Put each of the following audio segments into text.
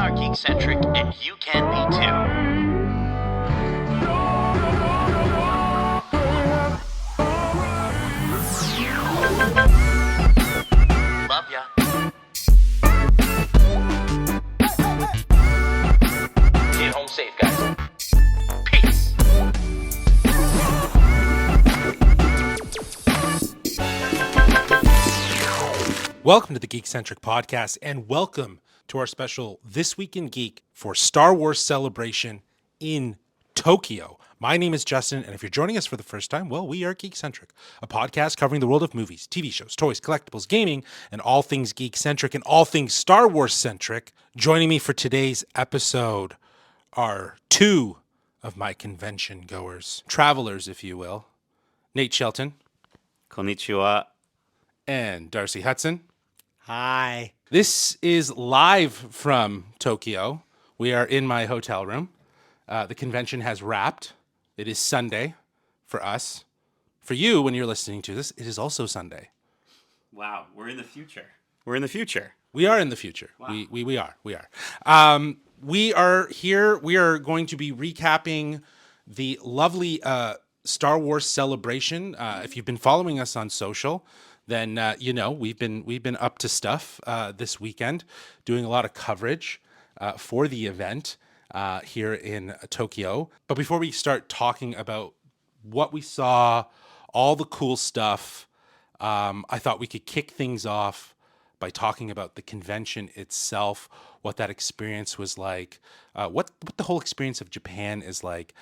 are Geekcentric, and you can be too. Love ya. Get home safe, guys. Peace. Welcome to the Geekcentric podcast, and welcome to our special This Week in Geek for Star Wars Celebration in Tokyo. My name is Justin, and if you're joining us for the first time, well, we are Geekcentric, a podcast covering the world of movies, TV shows, toys, collectibles, gaming, and all things geek-centric and all things Star Wars-centric. Joining me for today's episode are two of my convention goers, travelers, if you will, Nate Shelton. Konnichiwa. And Darcy Hudson. Hi. This is live from Tokyo. We are in my hotel room. The convention has wrapped. It is Sunday for us. For you, when you're listening to this, it is also Sunday. Wow, we're in the future. We're in the future. We are in the future. Wow. We are. We are here. We are going to be recapping the lovely Star Wars Celebration. If you've been following us on social, then you know we've been up to stuff this weekend, doing a lot of coverage for the event here in Tokyo. But before we start talking about what we saw, all the cool stuff, I thought we could kick things off by talking about the convention itself, what that experience was like, what the whole experience of Japan is like.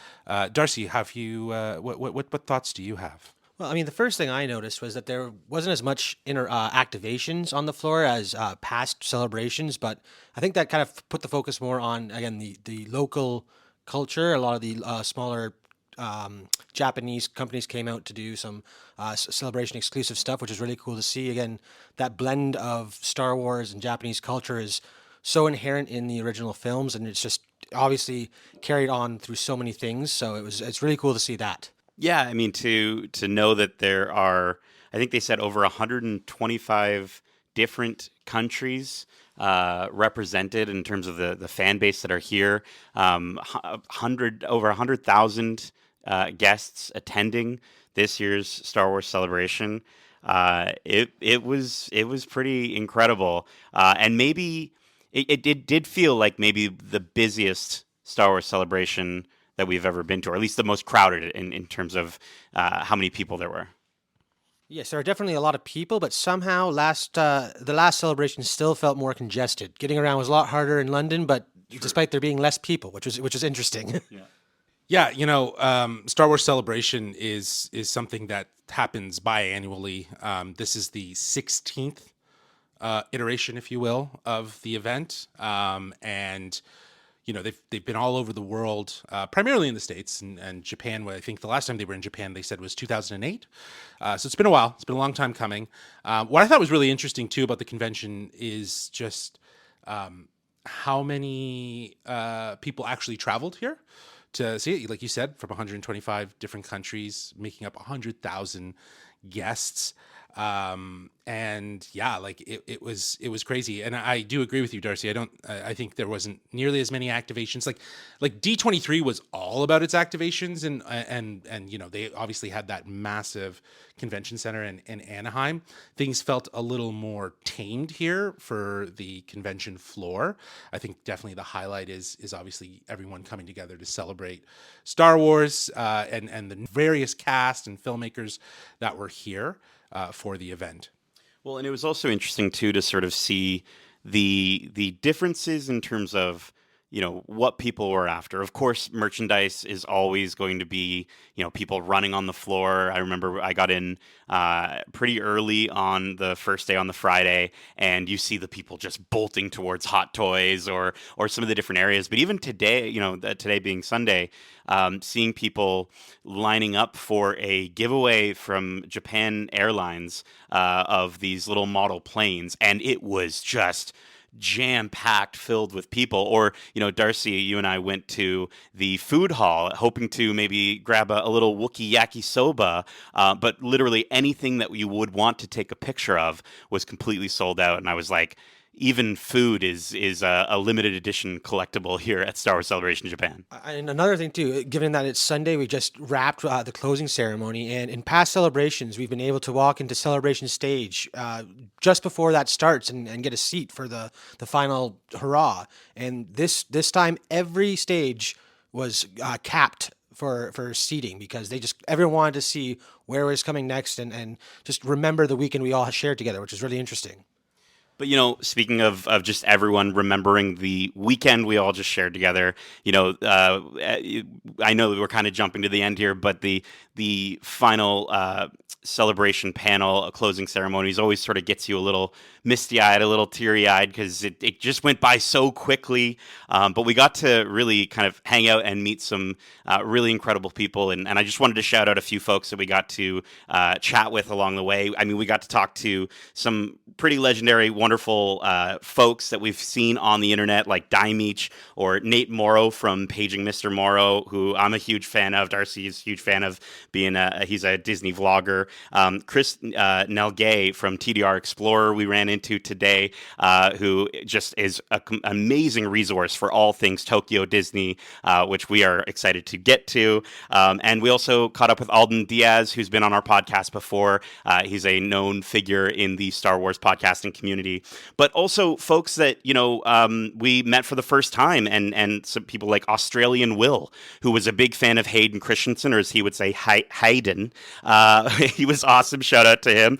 Darcy, have you what thoughts do you have? Well, I mean, the first thing I noticed was that there wasn't as much activations on the floor as past celebrations, but I think that kind of put the focus more on, again, the local culture. A lot of the smaller Japanese companies came out to do some celebration exclusive stuff, which is really cool to see. Again, that blend of Star Wars and Japanese culture is so inherent in the original films, and it's just obviously carried on through so many things. So it's really cool to see that. Yeah, I mean, to know that there are, I think they said over 125 different countries represented in terms of the fan base that are here. Over 100,000 guests attending this year's Star Wars Celebration. It was pretty incredible, and maybe it did feel like maybe the busiest Star Wars Celebration that we've ever been to, or at least the most crowded in terms of how many people there were. Yes, there are definitely a lot of people, but somehow the last celebration still felt more congested. Getting around was a lot harder in London, but despite there being less people, which is interesting. Yeah. Yeah, you know, Star Wars Celebration is something that happens biannually. This is the 16th iteration, if you will, of the event, and you know, they've been all over the world, primarily in the States and Japan. I think the last time they were in Japan, they said was 2008. So it's been a while. It's been a long time coming. What I thought was really interesting, too, about the convention is just how many people actually traveled here to see it. Like you said, from 125 different countries, making up 100,000 guests. And yeah, like it was crazy. And I do agree with you, Darcy. I think there wasn't nearly as many activations. Like D23 was all about its activations, and you know, they obviously had that massive convention center in Anaheim. Things felt a little more tamed here for the convention floor. I think definitely the highlight is obviously everyone coming together to celebrate Star Wars, and the various cast and filmmakers that were here for the event. Well, and it was also interesting too to sort of see the differences in terms of, you know, what people were after. Of course, merchandise is always going to be, you know, people running on the floor. I remember I got in pretty early on the first day on the Friday, and you see the people just bolting towards Hot Toys or some of the different areas. But even today, you know, today being Sunday, seeing people lining up for a giveaway from Japan Airlines of these little model planes, and it was just jam-packed, filled with people. Or, you know, Darcy, you and I went to the food hall hoping to maybe grab a little Wookiee yakisoba, but literally anything that you would want to take a picture of was completely sold out. And I was like, even food is a limited edition collectible here at Star Wars Celebration Japan. And another thing too, given that it's Sunday, we just wrapped the closing ceremony, and in past celebrations, we've been able to walk into celebration stage just before that starts and get a seat for the final hurrah. And this time, every stage was capped for seating because everyone wanted to see where it was coming next and just remember the weekend we all shared together, which is really interesting. But, speaking of just everyone remembering the weekend we all just shared together, I know that we're kind of jumping to the end here, but the final celebration panel, a closing ceremonies always sort of gets you a little misty-eyed, a little teary-eyed because it just went by so quickly. But we got to really kind of hang out and meet some really incredible people. And I just wanted to shout out a few folks that we got to chat with along the way. I mean, we got to talk to some pretty legendary, wonderful folks that we've seen on the internet, like Dimeech or Nate Morrow from Paging Mr. Morrow, who I'm a huge fan of. Darcy is a huge fan of being he's a Disney vlogger. Chris Nelgay from TDR Explorer we ran into today, who just is an amazing resource for all things Tokyo Disney, which we are excited to get to. And we also caught up with Alden Diaz, who's been on our podcast before. He's a known figure in the Star Wars podcasting community, but also folks that, we met for the first time, and some people like Australian Will, who was a big fan of Hayden Christensen, or as he would say, Hayden. He was awesome. Shout out to him.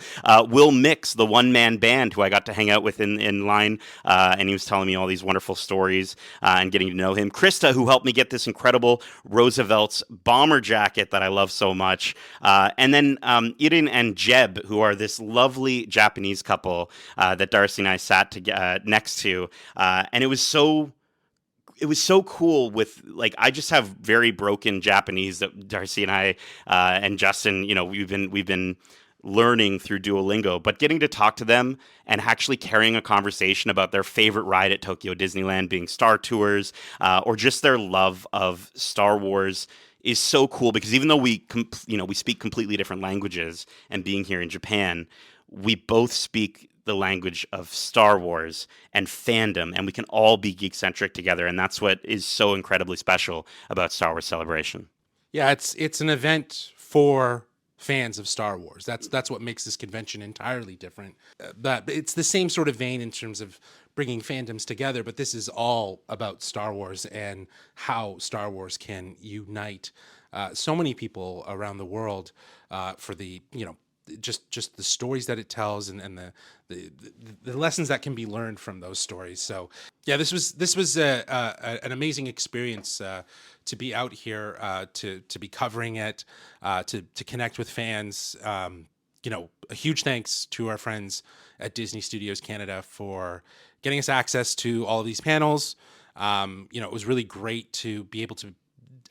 Will Mix, the one-man band who I got to hang out with in line, and he was telling me all these wonderful stories and getting to know him. Krista, who helped me get this incredible Roosevelt's bomber jacket that I love so much. And then Irin and Jeb, who are this lovely Japanese couple that Darcy and I sat next to. And it was so cool with, like, I just have very broken Japanese that Darcy and I and Justin, we've been learning through Duolingo, but getting to talk to them and actually carrying a conversation about their favorite ride at Tokyo Disneyland being Star Tours, or just their love of Star Wars is so cool, because even though we speak completely different languages, and being here in Japan, we both speak the language of Star Wars and fandom, and we can all be geekcentric together, and that's what is so incredibly special about Star Wars Celebration. Yeah, it's an event for fans of Star Wars. That's what makes this convention entirely different. But it's the same sort of vein in terms of bringing fandoms together, but this is all about Star Wars and how Star Wars can unite so many people around the world for the, just the stories that it tells and the lessons that can be learned from those stories. So yeah, this was an amazing experience to be out here, to be covering it, to connect with fans. A huge thanks to our friends at Disney Studios Canada for getting us access to all of these panels. It was really great to be able to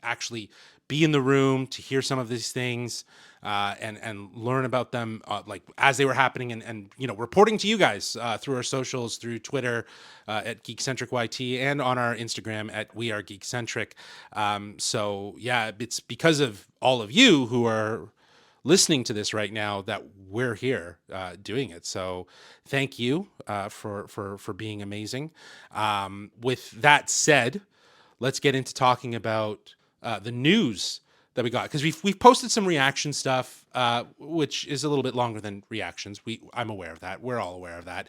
actually be in the room, to hear some of these things, and learn about them like as they were happening, and reporting to you guys through our socials, through Twitter at Geekcentric YT, and on our Instagram at We Are Geekcentric. So yeah, it's because of all of you who are listening to this right now that we're here doing it. So thank you for being amazing. With that said, let's get into talking about the news that we got, because we've posted some reaction stuff, which is a little bit longer than reactions. I'm aware of that. We're all aware of that.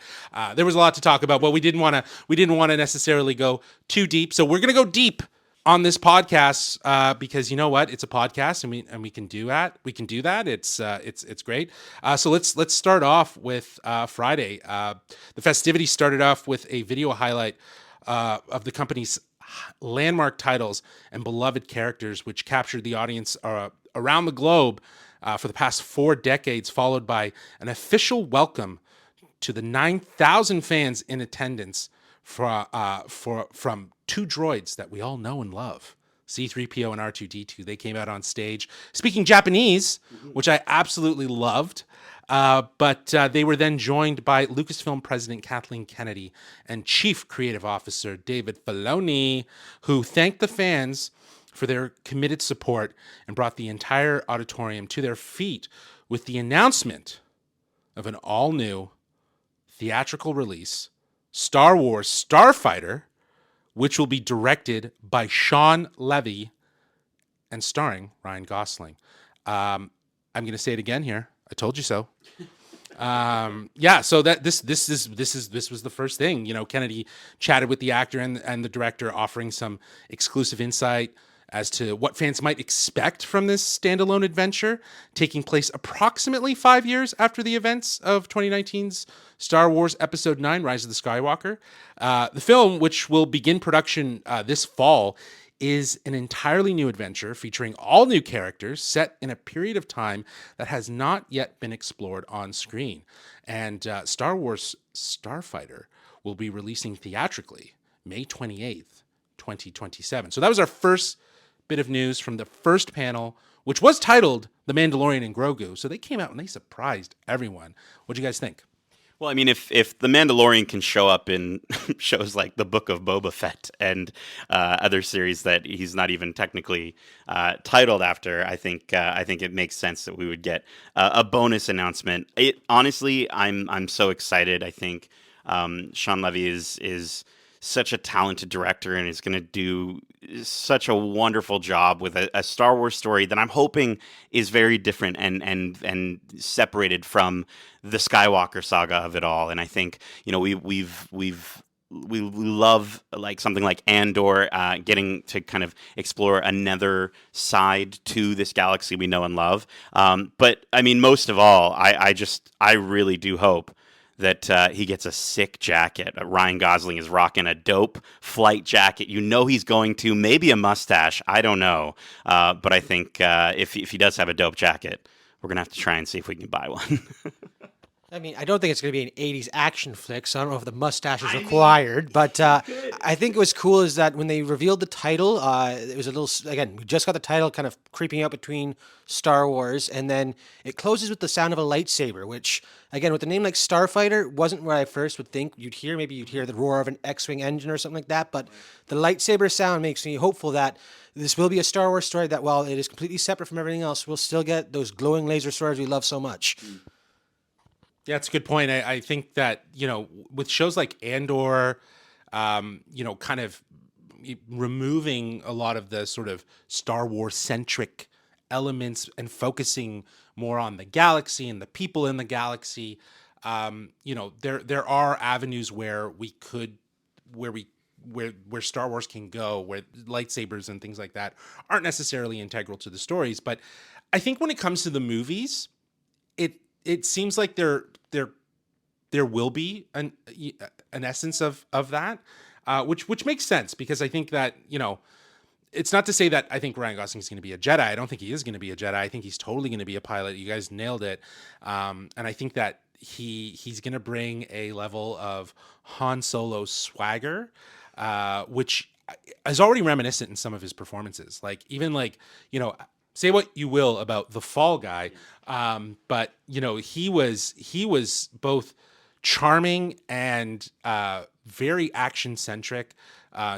There was a lot to talk about, but we didn't want to necessarily go too deep. So we're gonna go deep on this podcast because you know what? It's a podcast, and we can do that. We can do that. It's great. So let's start off with Friday. The festivities started off with a video highlight of the company's landmark titles and beloved characters, which captured the audience around the globe for the past 4 decades, followed by an official welcome to the 9,000 fans in attendance from 2 droids that we all know and love, C-3PO and R2-D2. They came out on stage speaking Japanese, which I absolutely loved. But they were then joined by Lucasfilm President Kathleen Kennedy and Chief Creative Officer David Filoni, who thanked the fans for their committed support and brought the entire auditorium to their feet with the announcement of an all-new theatrical release, Star Wars Starfighter, which will be directed by Sean Levy and starring Ryan Gosling. I'm going to say it again here. I told you so. So that this was the first thing. Kennedy chatted with the actor and the director, offering some exclusive insight as to what fans might expect from this standalone adventure, taking place approximately 5 years after the events of 2019's Star Wars Episode 9, Rise of the Skywalker. The film, which will begin production this fall, is an entirely new adventure featuring all new characters set in a period of time that has not yet been explored on screen. And Star Wars Starfighter will be releasing theatrically May 28th, 2027. So that was our first bit of news from the first panel, which was titled The Mandalorian and Grogu. So they came out and they surprised everyone. What do you guys think? Well, I mean, if The Mandalorian can show up in shows like The Book of Boba Fett and other series that he's not even technically titled after, I think it makes sense that we would get a bonus announcement. Honestly, I'm so excited. I think Sean Levy is such a talented director and is going to do such a wonderful job with a Star Wars story that I'm hoping is very different and separated from the Skywalker saga of it all. And I think, we love like something like Andor, getting to kind of explore another side to this galaxy we know and love. But I mean, most of all, I really do hope that he gets a sick jacket. Ryan Gosling is rocking a dope flight jacket. He's going to, maybe a mustache. I don't know. But I think if he does have a dope jacket, we're going to have to try and see if we can buy one. I mean, I don't think it's going to be an 80s action flick, so I don't know if the mustache is required. But I think it was cool is that when they revealed the title, it was a little, again, we just got the title kind of creeping out between Star Wars, and then it closes with the sound of a lightsaber, which, again, with a name like Starfighter, wasn't what I first would think you'd hear. Maybe you'd hear the roar of an X-Wing engine or something like that, but the lightsaber sound makes me hopeful that this will be a Star Wars story that, while it is completely separate from everything else, we'll still get those glowing laser swords we love so much. Yeah, it's a good point. I think that, with shows like Andor, kind of removing a lot of the sort of Star Wars centric elements and focusing more on the galaxy and the people in the galaxy, there are avenues where Star Wars can go, where lightsabers and things like that aren't necessarily integral to the stories. But I think when it comes to the movies, it seems like there will be an essence of that, which makes sense, because I think that, it's not to say that I think Ryan Gosling is going to be a Jedi. I don't think he is going to be a Jedi. I think he's totally going to be a pilot. You guys nailed it. And I think that he's going to bring a level of Han Solo swagger, which is already reminiscent in some of his performances. Like, even say what you will about the Fall Guy, but he was both charming and very action centric.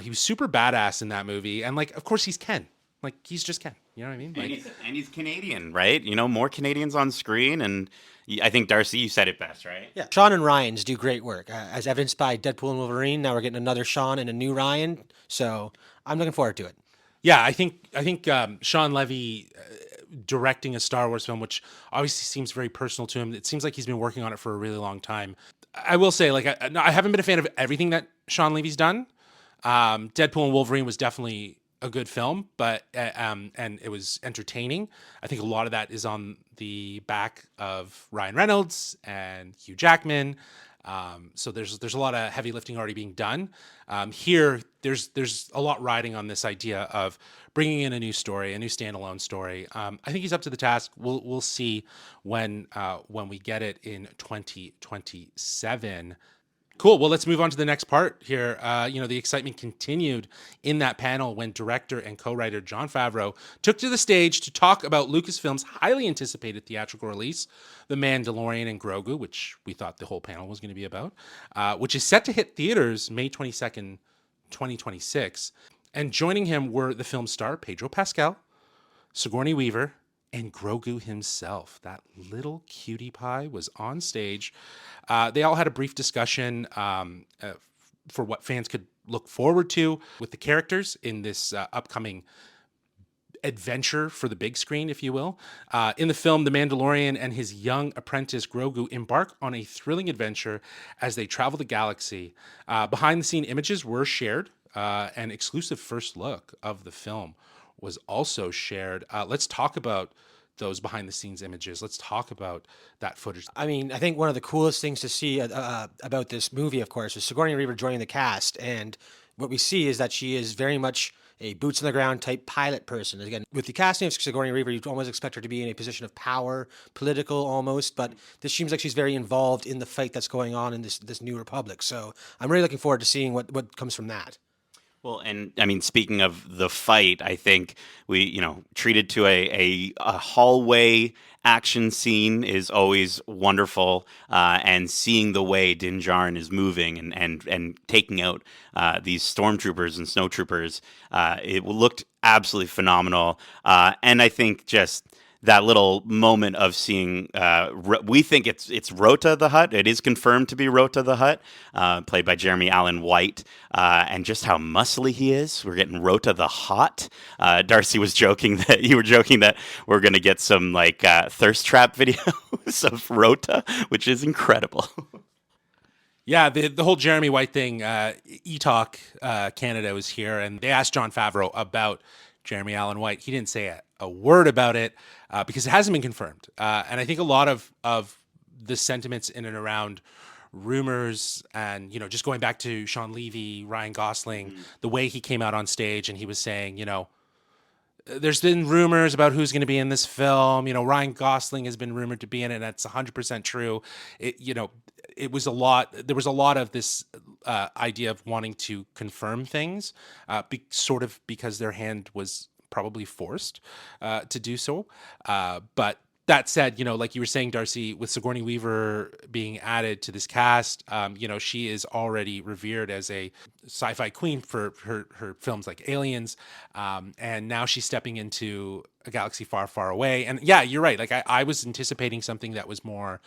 He was super badass in that movie, and of course he's Ken. He's just Ken. You know what I mean? And he's Canadian, right? More Canadians on screen, and I think, Darcy, you said it best, right? Yeah, Sean and Ryan's do great work, as evidenced by Deadpool and Wolverine. Now we're getting another Sean and a new Ryan, so I'm looking forward to it. Yeah, I think Sean Levy directing a Star Wars film, which obviously seems very personal to him. It seems like he's been working on it for a really long time. I will say, I haven't been a fan of everything that Sean Levy's done. Deadpool and Wolverine was definitely a good film, but and it was entertaining. I think a lot of that is on the back of Ryan Reynolds and Hugh Jackman. So there's a lot of heavy lifting already being done. Here, there's a lot riding on this idea of bringing in a new story, a new standalone story. I think he's up to the task. We'll see when we get it in 2027. Cool. Well, let's move on to the next part here. The excitement continued in that panel when director and co-writer Jon Favreau took to the stage to talk about Lucasfilm's highly anticipated theatrical release, The Mandalorian and Grogu, which we thought the whole panel was going to be about, which is set to hit theaters May 22nd, 2026. And joining him were the film star Pedro Pascal, Sigourney Weaver, and Grogu himself. That little cutie pie was on stage. They all had a brief discussion for what fans could look forward to with the characters in this upcoming adventure for the big screen, if you will. In the film, the Mandalorian and his young apprentice Grogu embark on a thrilling adventure as they travel the galaxy. Behind-the-scene images were shared. An exclusive first look of the film was also shared. Let's talk about those behind-the-scenes images. Let's talk about that footage. I mean, I think one of the coolest things to see about this movie, of course, is Sigourney Weaver joining the cast. And what we see is that she is very much a boots on the ground type pilot person. Again, with the casting of Sigourney Weaver, you'd almost expect her to be in a position of power, political almost, but this seems like she's very involved in the fight that's going on in this New Republic. So I'm really looking forward to seeing what comes from that. Well, and I mean, speaking of the fight, I think we, treated to a hallway action scene is always wonderful, and seeing the way Din Djarin is moving and taking out these stormtroopers and snowtroopers, it looked absolutely phenomenal. And I think just that little moment of seeing, we think it's Rota the Hutt. It is confirmed to be Rota the Hutt, played by Jeremy Allen White, and just how muscly he is. We're getting Rota the Hot. Darcy was joking that you were joking that we're going to get some like thirst trap videos of Rota, which is incredible. Yeah, the whole Jeremy White thing, eTalk Canada was here, and they asked Jon Favreau about Jeremy Allen White. He didn't say a word about it because it hasn't been confirmed. And I think a lot of the sentiments in and around rumors and, just going back to Sean Levy, Ryan Gosling, the way he came out on stage and he was saying, there's been rumors about who's going to be in this film. Ryan Gosling has been rumored to be in it, and that's 100% true. It was a lot. There was a lot of this idea of wanting to confirm things, sort of because their hand was probably forced to do so. But that said, like you were saying, Darcy, with Sigourney Weaver being added to this cast, she is already revered as a sci-fi queen for her films like Aliens. And now she's stepping into a galaxy far, far away. And yeah, you're right. Like I was anticipating something that was more,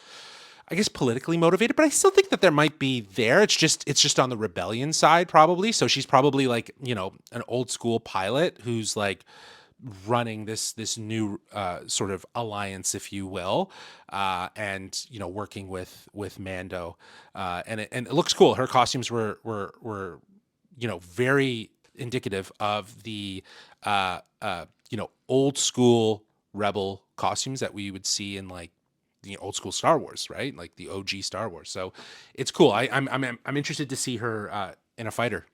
I guess, politically motivated, but I still think that there might be there. It's just on the rebellion side, probably. So she's probably like, an old school pilot who's like running this new sort of alliance, if you will, and working with Mando, and it looks cool. Her costumes were very indicative of the old school rebel costumes that we would see in like the old school Star Wars, right? Like the OG Star Wars. So it's cool. I'm interested to see her in a fighter,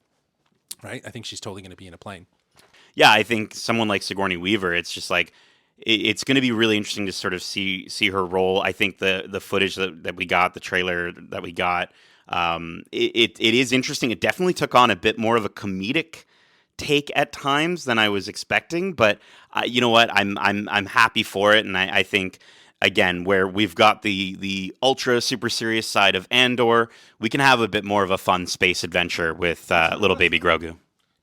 right? I think she's totally going to be in a plane. Yeah, I think someone like Sigourney Weaver, it's just like it's going to be really interesting to sort of see her role. I think the footage that we got, the trailer that we got, it is interesting. It definitely took on a bit more of a comedic take at times than I was expecting, but you know what? I'm happy for it, and I think, again, where we've got the ultra super serious side of Andor, we can have a bit more of a fun space adventure with little baby Grogu.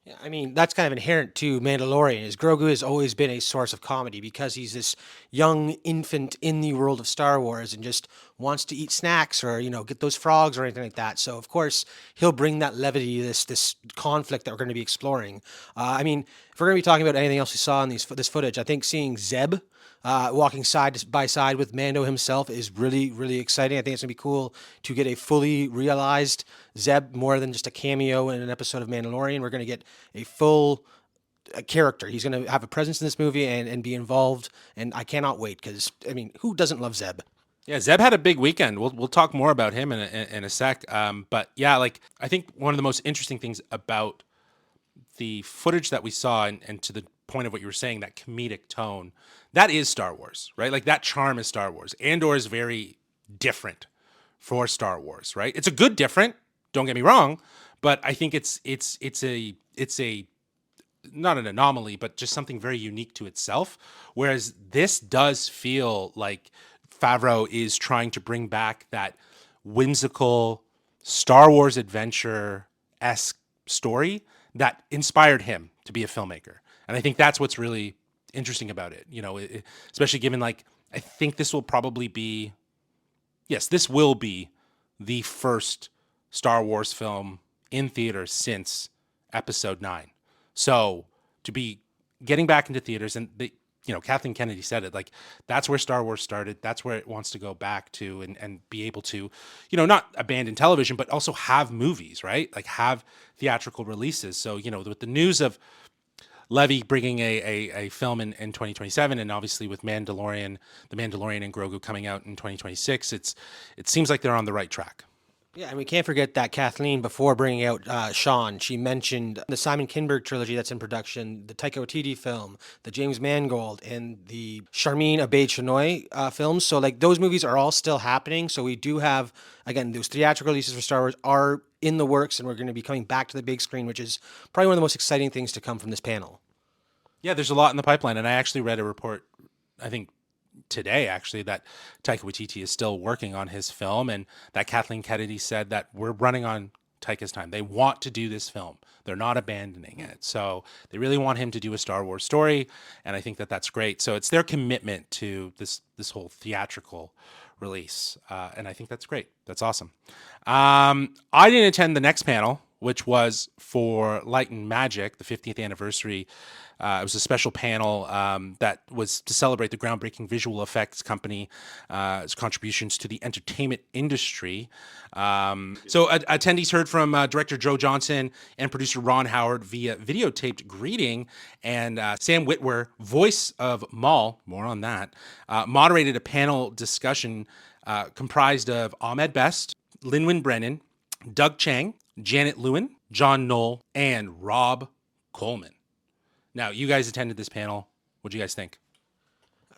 Yeah, I mean, that's kind of inherent to Mandalorian, is Grogu has always been a source of comedy because he's this young infant in the world of Star Wars and just wants to eat snacks or, get those frogs or anything like that. So, of course, he'll bring that levity, this conflict that we're going to be exploring. I mean, if we're going to be talking about anything else we saw in this footage, I think seeing Zeb walking side by side with Mando himself is really, really exciting. I think it's going to be cool to get a fully realized Zeb, more than just a cameo in an episode of Mandalorian. We're going to get a full character. He's going to have a presence in this movie and be involved, and I cannot wait because, I mean, who doesn't love Zeb? Yeah, Zeb had a big weekend. We'll talk more about him in a sec. But yeah, like I think one of the most interesting things about the footage that we saw, and to the point of what you were saying, that comedic tone, that is Star Wars, right? Like that charm is Star Wars. Andor is very different for Star Wars, right? It's a good different, don't get me wrong, but I think it's a not an anomaly, but just something very unique to itself. Whereas this does feel like Favreau is trying to bring back that whimsical Star Wars adventure-esque story that inspired him to be a filmmaker. And I think that's what's really interesting about it, especially given, like, I think this will probably be, yes, this will be the first Star Wars film in theaters since Episode 9. So to be getting back into theaters, and Kathleen Kennedy said it, like, that's where Star Wars started. That's where it wants to go back to, and be able to, not abandon television, but also have movies, right? Like, have theatrical releases. So, with the news of Levy bringing a film in 2027, and obviously with the Mandalorian and Grogu coming out in 2026, it seems like they're on the right track. Yeah, and we can't forget that Kathleen, before bringing out Sean, she mentioned the Simon Kinberg trilogy that's in production, the Taika Waititi film, the James Mangold, and the Charmin Abed-Chenoy films. So, like, those movies are all still happening. So we do have, again, those theatrical releases for Star Wars are in the works, and we're going to be coming back to the big screen, which is probably one of the most exciting things to come from this panel. Yeah, there's a lot in the pipeline, and I actually read a report, I think today actually, that Taika Waititi is still working on his film, and that Kathleen Kennedy said that we're running on Taika's time. They want to do this film. They're not abandoning it. So they really want him to do a Star Wars story, and I think that that's great. So it's their commitment to this whole theatrical release, and I think that's great. That's awesome. I didn't attend the next panel, which was for Light and Magic, the 50th anniversary. It was a special panel that was to celebrate the groundbreaking visual effects company's contributions to the entertainment industry. Attendees heard from director Joe Johnson and producer Ron Howard via videotaped greeting, and Sam Witwer, voice of Maul, more on that, moderated a panel discussion comprised of Ahmed Best, Lin-Win Brennan, Doug Chang, Janet Lewin, John Knoll, and Rob Coleman. Now, you guys attended this panel. What do you guys think?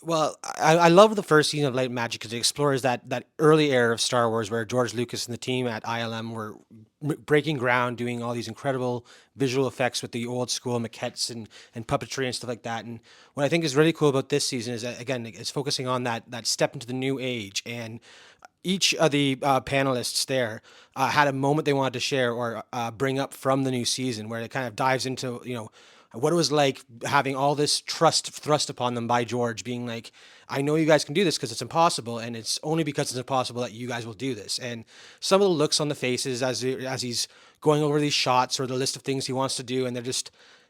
Well, I love the first season of Light and Magic because it explores that early era of Star Wars where George Lucas and the team at ILM were breaking ground, doing all these incredible visual effects with the old school maquettes and puppetry and stuff like that. And what I think is really cool about this season is that, again, it's focusing on that step into the new age. And each of the panelists there had a moment they wanted to share or bring up from the new season where it kind of dives into, what it was like having all this trust thrust upon them by George, being like, I know you guys can do this because it's impossible, and it's only because it's impossible that you guys will do this. And some of the looks on the faces as he's going over these shots or the list of things he wants to do, and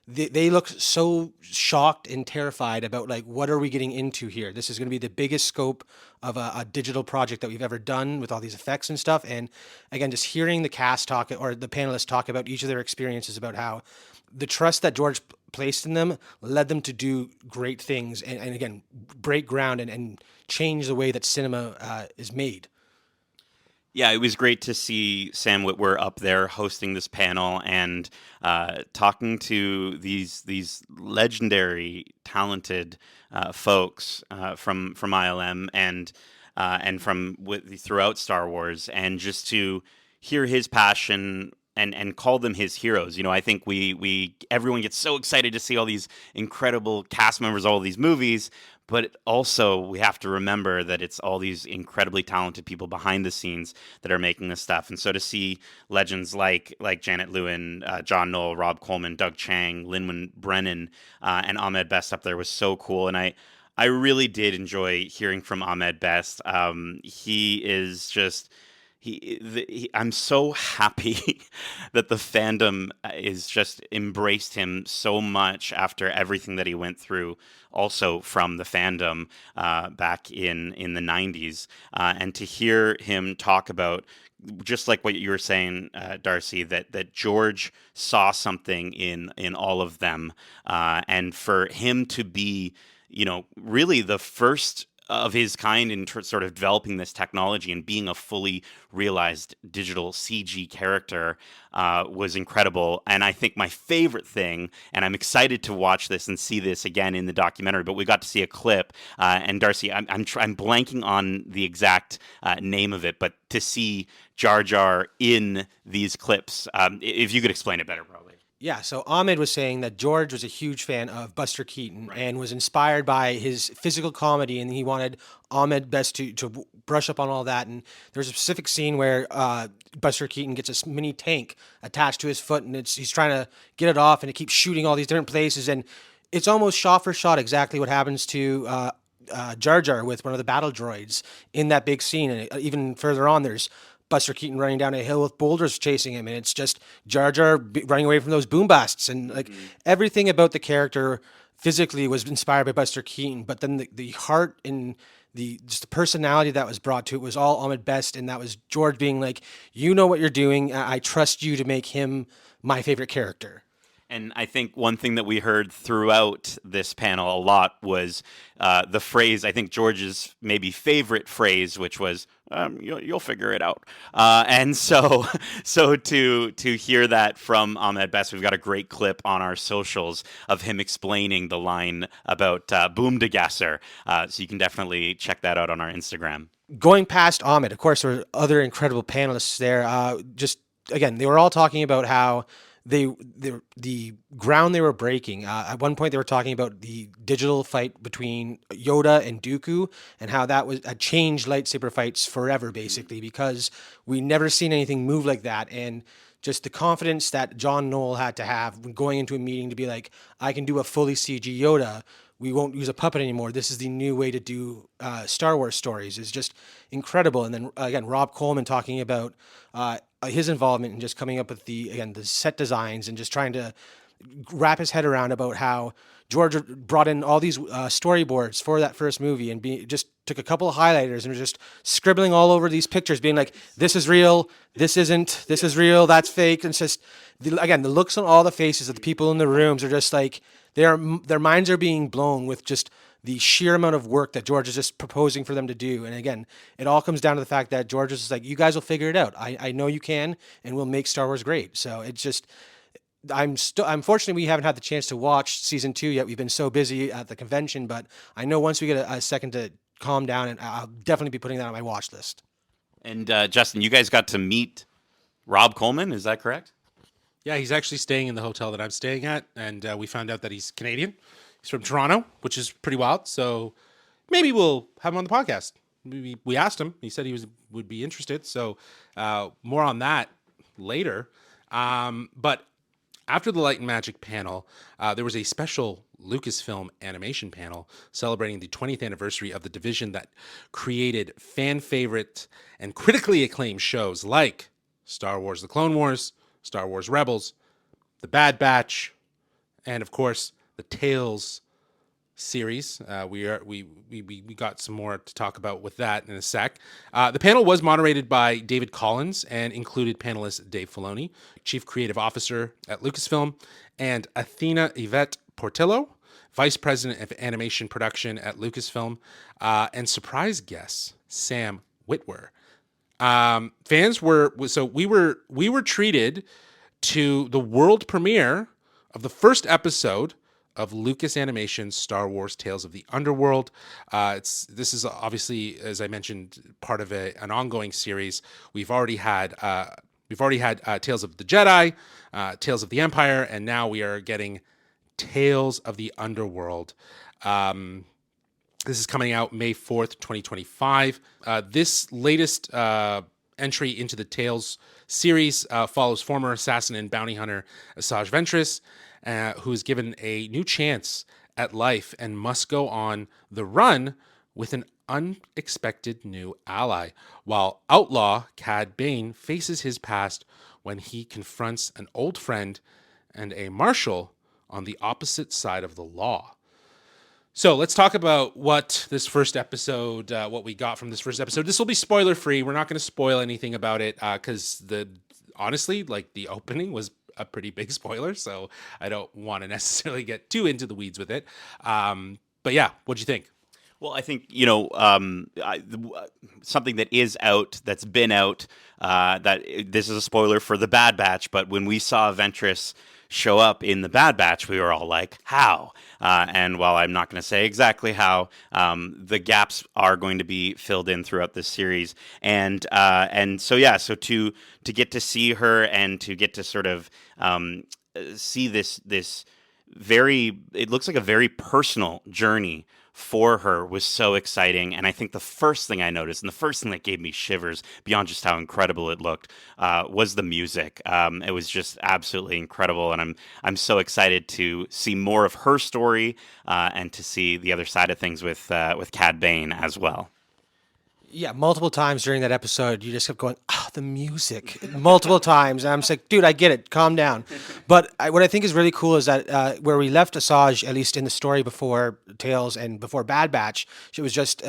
they look so shocked and terrified about, like, what are we getting into here? This is going to be the biggest scope of a digital project that we've ever done with all these effects and stuff. And again, just hearing the cast talk or the panelists talk about each of their experiences about how the trust that George placed in them led them to do great things and again, break ground and change the way that cinema is made. Yeah, it was great to see Sam Witwer up there hosting this panel and talking to these legendary, talented folks from ILM and from throughout Star Wars, and just to hear his passion and call them his heroes. I think everyone gets so excited to see all these incredible cast members, all these movies, but also we have to remember that it's all these incredibly talented people behind the scenes that are making this stuff. And so to see legends like Janet Lewin, John Knoll, Rob Coleman, Doug Chang, Lin-Win Brennan, and Ahmed Best up there was so cool. And I really did enjoy hearing from Ahmed Best. He is just... I'm so happy that the fandom is just embraced him so much after everything that he went through, also from the fandom back in the 90s. And to hear him talk about, just like what you were saying, Darcy, that George saw something in all of them, and for him to be, really the first of his kind in sort of developing this technology and being a fully realized digital CG character was incredible. And I think my favorite thing, and I'm excited to watch this and see this again in the documentary, but we got to see a clip. And Darcy, I'm blanking on the exact name of it, but to see Jar Jar in these clips, if you could explain it better, probably. Yeah, so Ahmed was saying that George was a huge fan of Buster Keaton and was inspired by his physical comedy, and he wanted Ahmed Best to brush up on all that. And there's a specific scene where Buster Keaton gets a mini tank attached to his foot, and he's trying to get it off, and it keeps shooting all these different places, and it's almost shot for shot exactly what happens to Jar Jar with one of the battle droids in that big scene. And even further on, there's Buster Keaton running down a hill with boulders chasing him, and it's just Jar Jar running away from those boom blasts, and like everything about the character physically was inspired by Buster Keaton, but then the heart and just the personality that was brought to it was all Ahmed Best, and that was George being like, you know what you're doing. I trust you to make him my favorite character. And I think one thing that we heard throughout this panel a lot was the phrase, I think George's maybe favorite phrase, which was, you'll figure it out. And so to hear that from Ahmed Best, we've got a great clip on our socials of him explaining the line about Boomdegasser. So you can definitely check that out on our Instagram. Going past Ahmed, of course, there were other incredible panelists there. Just, again, they were all talking about how the ground they were breaking. At one point, they were talking about the digital fight between Yoda and Dooku, and how that was changed lightsaber fights forever, basically, because we never seen anything move like that. And just the confidence that John Knoll had to have when going into a meeting to be like, I can do a fully CG Yoda. We won't use a puppet anymore. This is the new way to do Star Wars stories, is just incredible. And then again, Rob Coleman talking about his involvement in just coming up with the set designs and just trying to wrap his head around about how George brought in all these storyboards for that first movie and just took a couple of highlighters and was just scribbling all over these pictures, being like, this is real, this isn't, this is real, that's fake. And it's just, the looks on all the faces of the people in the rooms are just like, their minds are being blown with just the sheer amount of work that George is just proposing for them to do. And again, it all comes down to the fact that George is just like, you guys will figure it out. I know you can, and we'll make Star Wars great. So it's just, unfortunately, we haven't had the chance to watch season 2 yet. We've been so busy at the convention, but I know once we get a second to calm down, and I'll definitely be putting that on my watch list. And Justin, you guys got to meet Rob Coleman, is that correct? Yeah, he's actually staying in the hotel that I'm staying at, and we found out that he's Canadian. He's from Toronto, which is pretty wild. So maybe we'll have him on the podcast. We asked him. He said he would be interested. So more on that later. But after the Light and Magic panel, there was a special Lucasfilm animation panel celebrating the 20th anniversary of the division that created fan favorite and critically acclaimed shows like Star Wars: The Clone Wars, Star Wars Rebels, The Bad Batch, and of course the Tales series. We got some more to talk about with that in a sec. The panel was moderated by David Collins and included panelist Dave Filoni, Chief Creative Officer at Lucasfilm, and Athena Yvette Portillo, Vice President of Animation Production at Lucasfilm, and surprise guest Sam Witwer. We were treated to the world premiere of the first episode of Lucas Animation's Star Wars: Tales of the Underworld. This is obviously, as I mentioned, part of an ongoing series. We've already had Tales of the Jedi, Tales of the Empire, and now we are getting Tales of the Underworld. This is coming out May 4th, 2025. This latest entry into the Tales series follows former assassin and bounty hunter Asajj Ventress, who is given a new chance at life and must go on the run with an unexpected new ally, while outlaw Cad Bane faces his past when he confronts an old friend and a marshal on the opposite side of the law. So let's talk about what we got from this first episode. This will be spoiler free. We're not going to spoil anything about it because honestly, the opening was a pretty big spoiler, so I don't want to necessarily get too into the weeds with it. But yeah, what'd you think? Well, I think, something that is out, that's been out, that this is a spoiler for the Bad Batch, but when we saw Ventress show up in the Bad Batch, we were all like, how? And while I'm not going to say exactly how, the gaps are going to be filled in throughout this series. And so to get to see her and to get to sort of see this it looks like a very personal journey for her was so exciting. And I think the first thing I noticed, and the first thing that gave me shivers beyond just how incredible it looked, was the music. It was just absolutely incredible, and I'm so excited to see more of her story and to see the other side of things with Cad Bane as well. Yeah, multiple times during that episode, you just kept going, "Ah, the music," multiple times. And I'm just like, dude, I get it. Calm down. But what I think is really cool is that where we left Asajj, at least in the story before Tales and before Bad Batch, it was just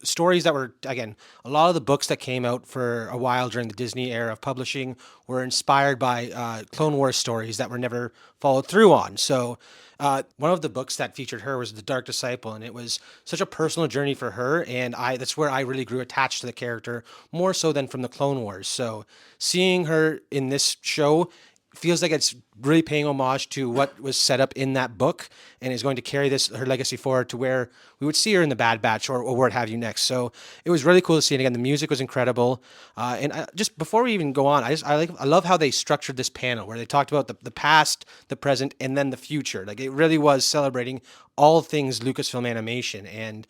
stories that were, again, a lot of the books that came out for a while during the Disney era of publishing were inspired by Clone Wars stories that were never followed through on. So one of the books that featured her was The Dark Disciple, and it was such a personal journey for her. And that's where I really grew attached to the character more so than from the Clone Wars. So seeing her in this show feels like it's really paying homage to what was set up in that book and is going to carry this her legacy forward to where we would see her in the Bad Batch or what have you next. So it was really cool to see it again. The music was incredible, and just before we even go on, I love how they structured this panel where they talked about the past, the present, and then the future. Like it really was celebrating all things Lucasfilm animation, and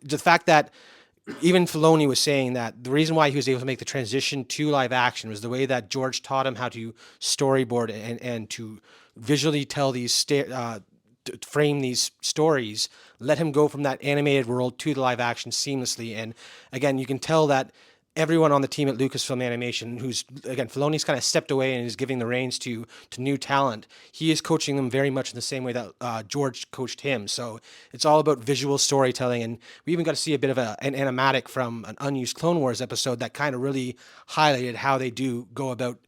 the fact that even Filoni was saying that the reason why he was able to make the transition to live action was the way that George taught him how to storyboard and to visually tell these to frame these stories, let him go from that animated world to the live action seamlessly. And again, you can tell that everyone on the team at Lucasfilm Animation, who's again Filoni's kind of stepped away and is giving the reins to new talent. He is coaching them very much in the same way that George coached him. So it's all about visual storytelling, and we even got to see a bit of an animatic from an unused Clone Wars episode that kind of really highlighted how they do go about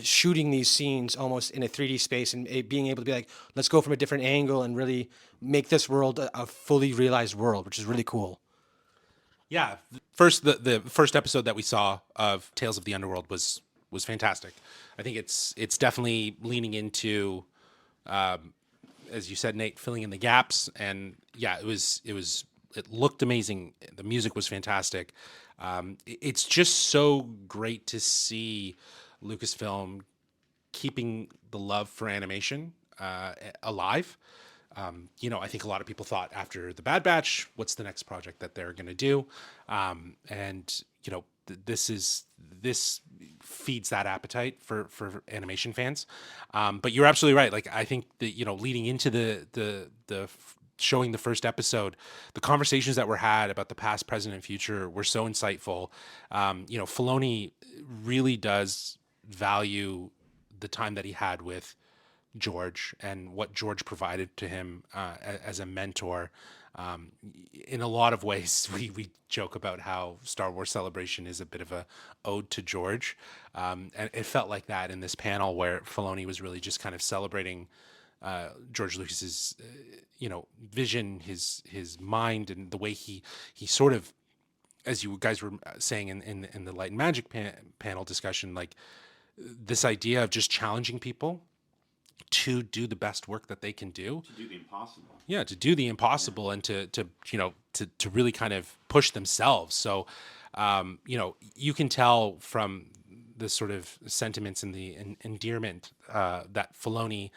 shooting these scenes almost in a 3D space and being able to be like, let's go from a different angle and really make this world a fully realized world, which is really cool. Yeah, first the first episode that we saw of Tales of the Underworld was fantastic. I think it's definitely leaning into, as you said, Nate, filling in the gaps, and yeah, it looked amazing. The music was fantastic. It's just so great to see Lucasfilm keeping the love for animation alive. I think a lot of people thought after the Bad Batch, what's the next project that they're going to do? And this feeds that appetite for animation fans. But you're absolutely right. Like I think that leading into the showing the first episode, the conversations that were had about the past, present, and future were so insightful. Filoni really does value the time that he had with George and what George provided to him as a mentor. In a lot of ways, we joke about how Star Wars Celebration is a bit of a ode to George, and it felt like that in this panel where Filoni was really just kind of celebrating George Lucas's, vision, his mind, and the way he sort of, as you guys were saying in the Light and Magic panel discussion, like this idea of just challenging people to do the best work that they can do, To do the impossible. yeah, to do the impossible, and to really kind of push themselves. So you can tell from the sort of sentiments and the endearment that Filoni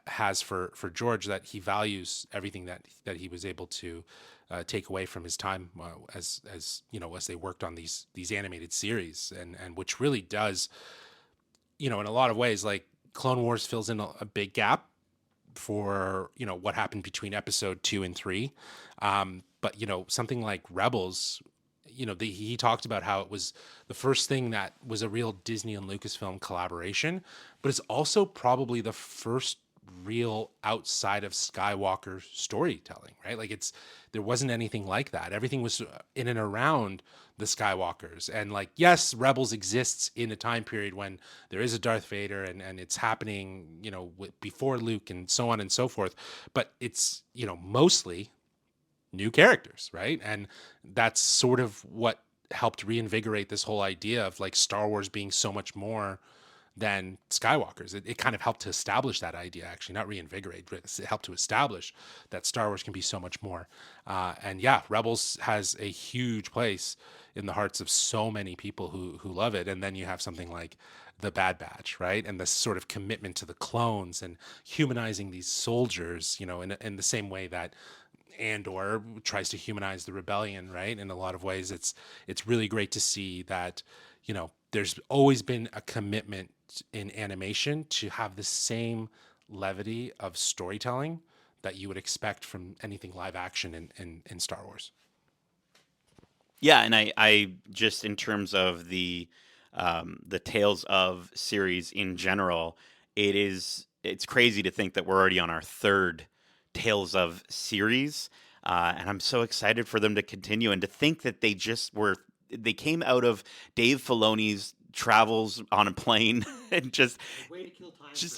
has for George, that he values everything that he was able to take away from his time as as they worked on these animated series, and which really does, in a lot of ways, like Clone Wars fills in a big gap for what happened between episode 2 and 3, but something like Rebels, he talked about how it was the first thing that was a real Disney and Lucasfilm collaboration, but it's also probably the first real outside of Skywalker storytelling, right? Like there wasn't anything like that. Everything was in and around the Skywalkers. And like, yes, Rebels exists in a time period when there is a Darth Vader and it's happening, before Luke and so on and so forth. But it's, mostly new characters, right? And that's sort of what helped reinvigorate this whole idea of like Star Wars being so much more than Skywalkers. It kind of helped to establish that idea, actually, not reinvigorate, but it helped to establish that Star Wars can be so much more. And yeah, Rebels has a huge place in the hearts of so many people who love it. And then you have something like the Bad Batch, right? And this sort of commitment to the clones and humanizing these soldiers, in the same way that Andor tries to humanize the rebellion, right? In a lot of ways, it's really great to see that, there's always been a commitment in animation to have the same levity of storytelling that you would expect from anything live action in Star Wars. Yeah, and I just in terms of the Tales of series in general, it's crazy to think that we're already on our third Tales of series, and I'm so excited for them to continue and to think that they came out of Dave Filoni's travels on a plane and just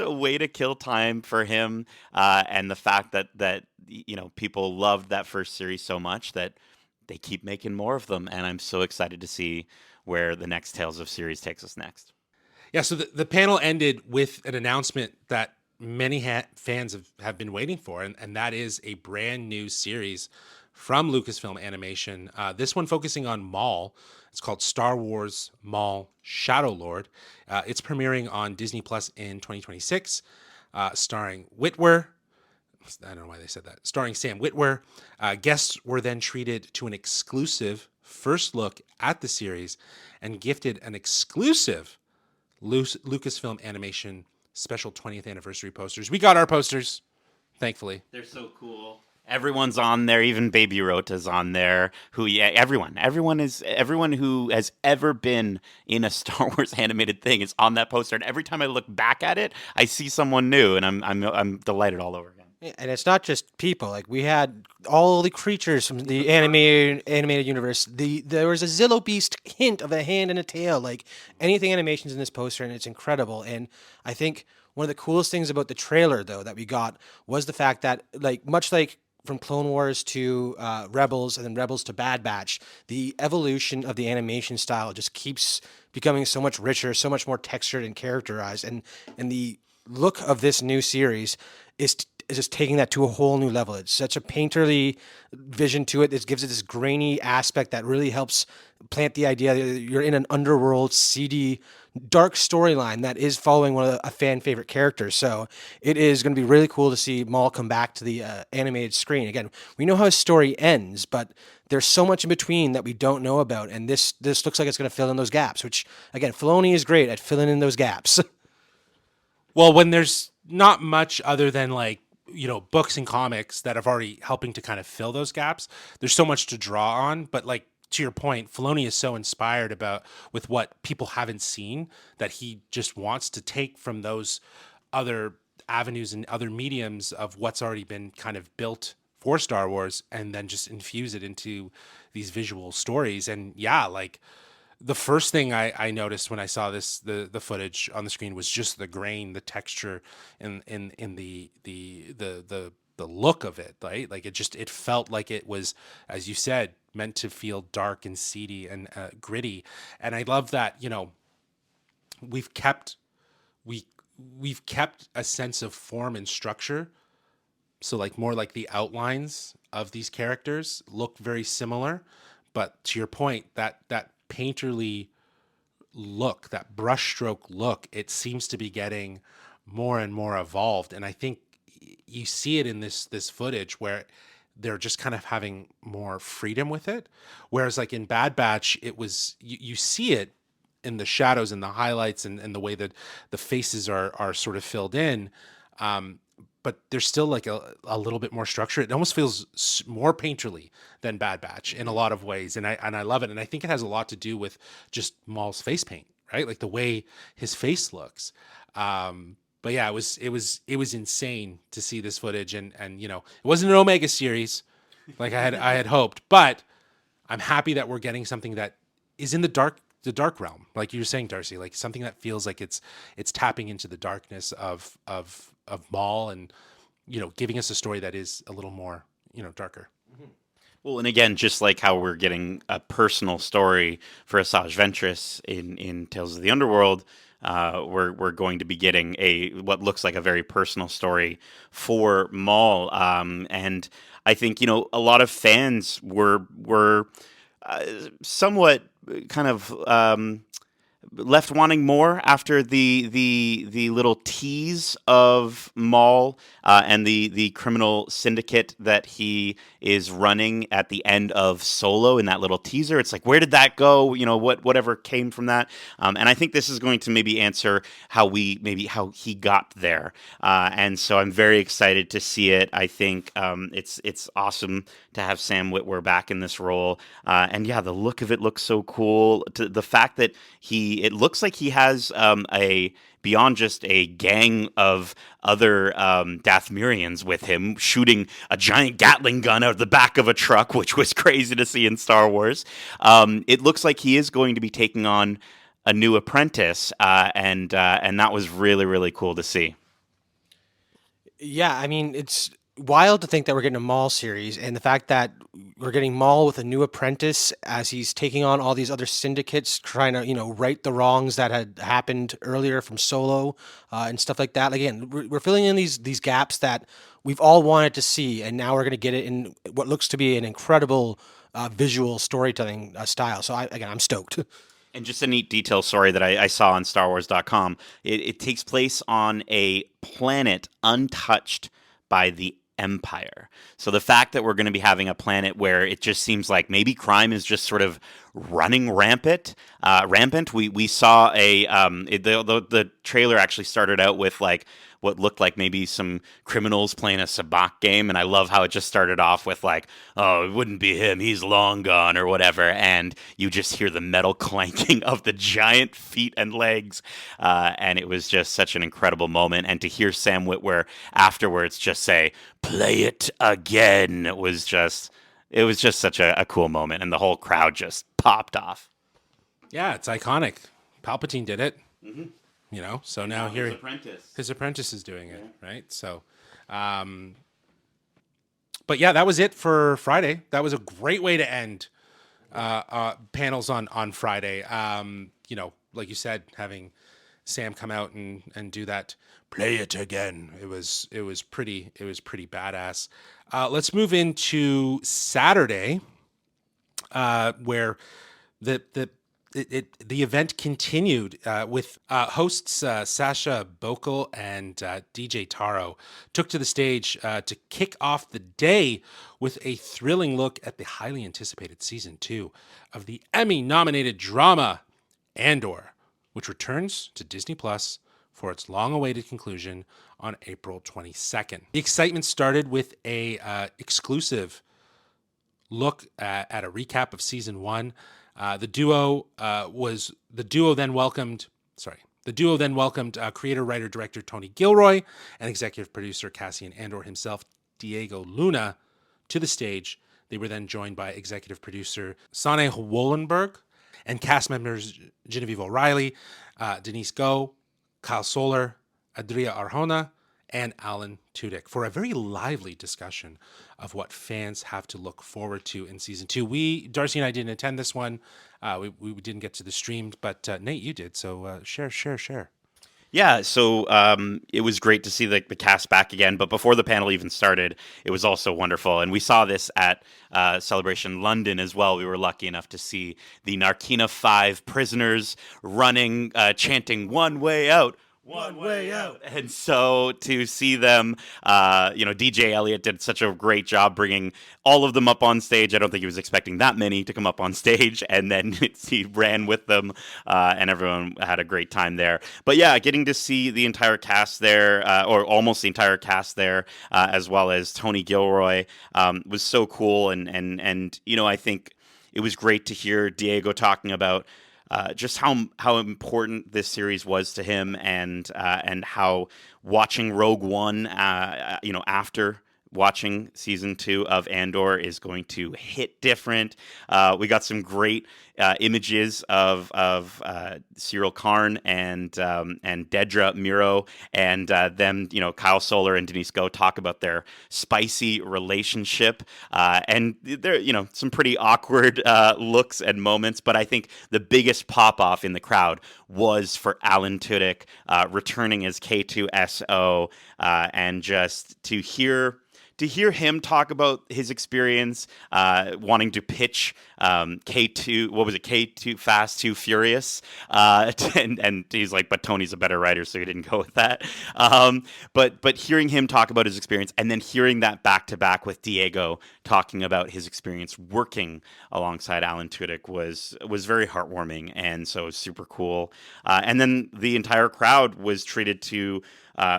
a way to kill time for him, and the fact that people loved that first series so much that they keep making more of them, and I'm so excited to see where the next Tales of series takes us next. Yeah, so the panel ended with an announcement that many fans have been waiting for, and that is a brand new series from Lucasfilm Animation. This one focusing on Maul. It's called Star Wars Maul Shadow Lord. It's premiering on Disney Plus in 2026, starring Witwer. I don't know why they said that. Starring Sam Witwer. Guests were then treated to an exclusive first look at the series and gifted an exclusive Lucasfilm Animation special 20th anniversary posters. We got our posters, thankfully. They're so cool. Everyone's on there. Even Baby Rota's on there. Everyone who has ever been in a Star Wars animated thing is on that poster. And every time I look back at it, I see someone new, and I'm delighted all over again. Yeah, and it's not just people. Like we had all the creatures from the animated universe. There was a Zillow Beast hint of a hand and a tail. Like anything animations in this poster, and it's incredible. And I think one of the coolest things about the trailer, though, that we got was the fact that, like, much like from Clone Wars to Rebels, and then Rebels to Bad Batch, the evolution of the animation style just keeps becoming so much richer, so much more textured and characterized, and the look of this new series is just taking that to a whole new level. It's such a painterly vision to it. It gives it this grainy aspect that really helps plant the idea that you're in an underworld, seedy, dark storyline that is following one of a fan favorite characters. So it is going to be really cool to see Maul come back to the animated screen. Again, we know how his story ends, but there's so much in between that we don't know about, and this looks like it's going to fill in those gaps. Which again, Filoni is great at filling in those gaps. Well, when there's not much other than like, books and comics that are already helping to kind of fill those gaps, there's so much to draw on. But like, to your point, Filoni is so inspired with what people haven't seen that he just wants to take from those other avenues and other mediums of what's already been kind of built for Star Wars, and then just infuse it into these visual stories. And yeah, like the first thing I noticed when I saw the footage on the screen was just the grain, the texture, in the look of it, right? Like it felt like it was, as you said, meant to feel dark and seedy and gritty. And I love that we've kept we we've kept a sense of form and structure. So like more like the outlines of these characters look very similar, but to your point, that painterly look, that brushstroke look, it seems to be getting more and more evolved. And I think you see it in this footage where they're just kind of having more freedom with it. Whereas like in Bad Batch, it was you see it in the shadows and the highlights and the way that the faces are sort of filled in. But there's still like a little bit more structure. It almost feels more painterly than Bad Batch in a lot of ways, and I love it. And I think it has a lot to do with just Maul's face paint, right? Like the way his face looks. But yeah, it was insane to see this footage, and it wasn't an Omega series like I had hoped, but I'm happy that we're getting something that is in the dark realm, like you were saying, Darcy, like something that feels like it's tapping into the darkness of Maul, and giving us a story that is a little more darker. Well, and again, just like how we're getting a personal story for Asajj Ventress in Tales of the Underworld, we're going to be getting what looks like a very personal story for Maul, and I think a lot of fans were somewhat kind of left wanting more after the little tease of Maul and the criminal syndicate that he is running at the end of Solo in that little teaser. It's like, where did that go? Whatever came from that. And I think this is going to maybe answer how he got there. And so I'm very excited to see it. I think it's awesome to have Sam Witwer back in this role. And yeah, the look of it looks so cool. The fact that it looks like he has a beyond just a gang of other Dathmirians with him shooting a giant Gatling gun out of the back of a truck, which was crazy to see in Star Wars. It looks like he is going to be taking on a new apprentice, and that was really, really cool to see. Yeah, I mean, it's wild to think that we're getting a Maul series, and the fact that we're getting Maul with a new apprentice as he's taking on all these other syndicates, trying to right the wrongs that had happened earlier from Solo and stuff like that. Again, we're filling in these gaps that we've all wanted to see, and now we're going to get it in what looks to be an incredible visual storytelling style. So I'm stoked. And just a neat detail, sorry, that I saw on StarWars.com. It takes place on a planet untouched by the Empire. So the fact that we're going to be having a planet where it just seems like maybe crime is just sort of running rampant. We saw the trailer actually started out with like what looked like maybe some criminals playing a sabacc game, and I love how it just started off with like, oh, it wouldn't be him, he's long gone, or whatever, and you just hear the metal clanking of the giant feet and legs, and it was just such an incredible moment. And to hear Sam Witwer afterwards just say, "Play it again," it was just such a cool moment, and the whole crowd just popped off. Yeah, it's iconic. Palpatine did it. Mm-hmm. So now here his apprentice is doing it, right? So, but yeah, that was it for Friday. That was a great way to end panels on Friday. Like you said, having Sam come out and do that, play it again. It was pretty badass. Let's move into Saturday, where the event continued with hosts Sasha Bokel and DJ Taro took to the stage to kick off the day with a thrilling look at the highly anticipated season 2 of the Emmy-nominated drama Andor, which returns to Disney Plus for its long-awaited conclusion on April 22nd. The excitement started with a exclusive look at a recap of season 1. The duo then welcomed creator, writer, director Tony Gilroy and executive producer Cassian Andor himself, Diego Luna, to the stage. They were then joined by executive producer Sane Wollenberg and cast members Genevieve O'Reilly, Denise Go, Kyle Soler, Adria Arjona, and Alan Tudyk for a very lively discussion of what fans have to look forward to in season 2. Darcy and I didn't attend this one. We didn't get to the stream, but Nate, you did. So share. Yeah, so it was great to see the cast back again. But before the panel even started, it was also wonderful. And we saw this at Celebration London as well. We were lucky enough to see the Narkina 5 prisoners running, chanting, "One way out. One way out." And so to see them, DJ Elliott did such a great job bringing all of them up on stage. I don't think he was expecting that many to come up on stage. And then he ran with them, and everyone had a great time there. But yeah, getting to see the entire cast there, or almost the entire cast there, as well as Tony Gilroy, was so cool. And I think it was great to hear Diego talking about just how important this series was to him, and how watching Rogue One, after watching season 2 of Andor is going to hit different. We got some great images of Cyril Karn and Dedra Miro, and them, Kyle Soler and Denise Go talk about their spicy relationship, and there, some pretty awkward looks and moments. But I think the biggest pop off in the crowd was for Alan Tudyk returning as K2SO, and just to hear to hear him talk about his experience wanting to pitch K2, what was it, K2 Fast 2 Furious, and he's like, but Tony's a better writer, so he didn't go with that. But hearing him talk about his experience, and then hearing that back to back with Diego talking about his experience working alongside Alan Tudyk was very heartwarming, and so super cool. And then the entire crowd was treated to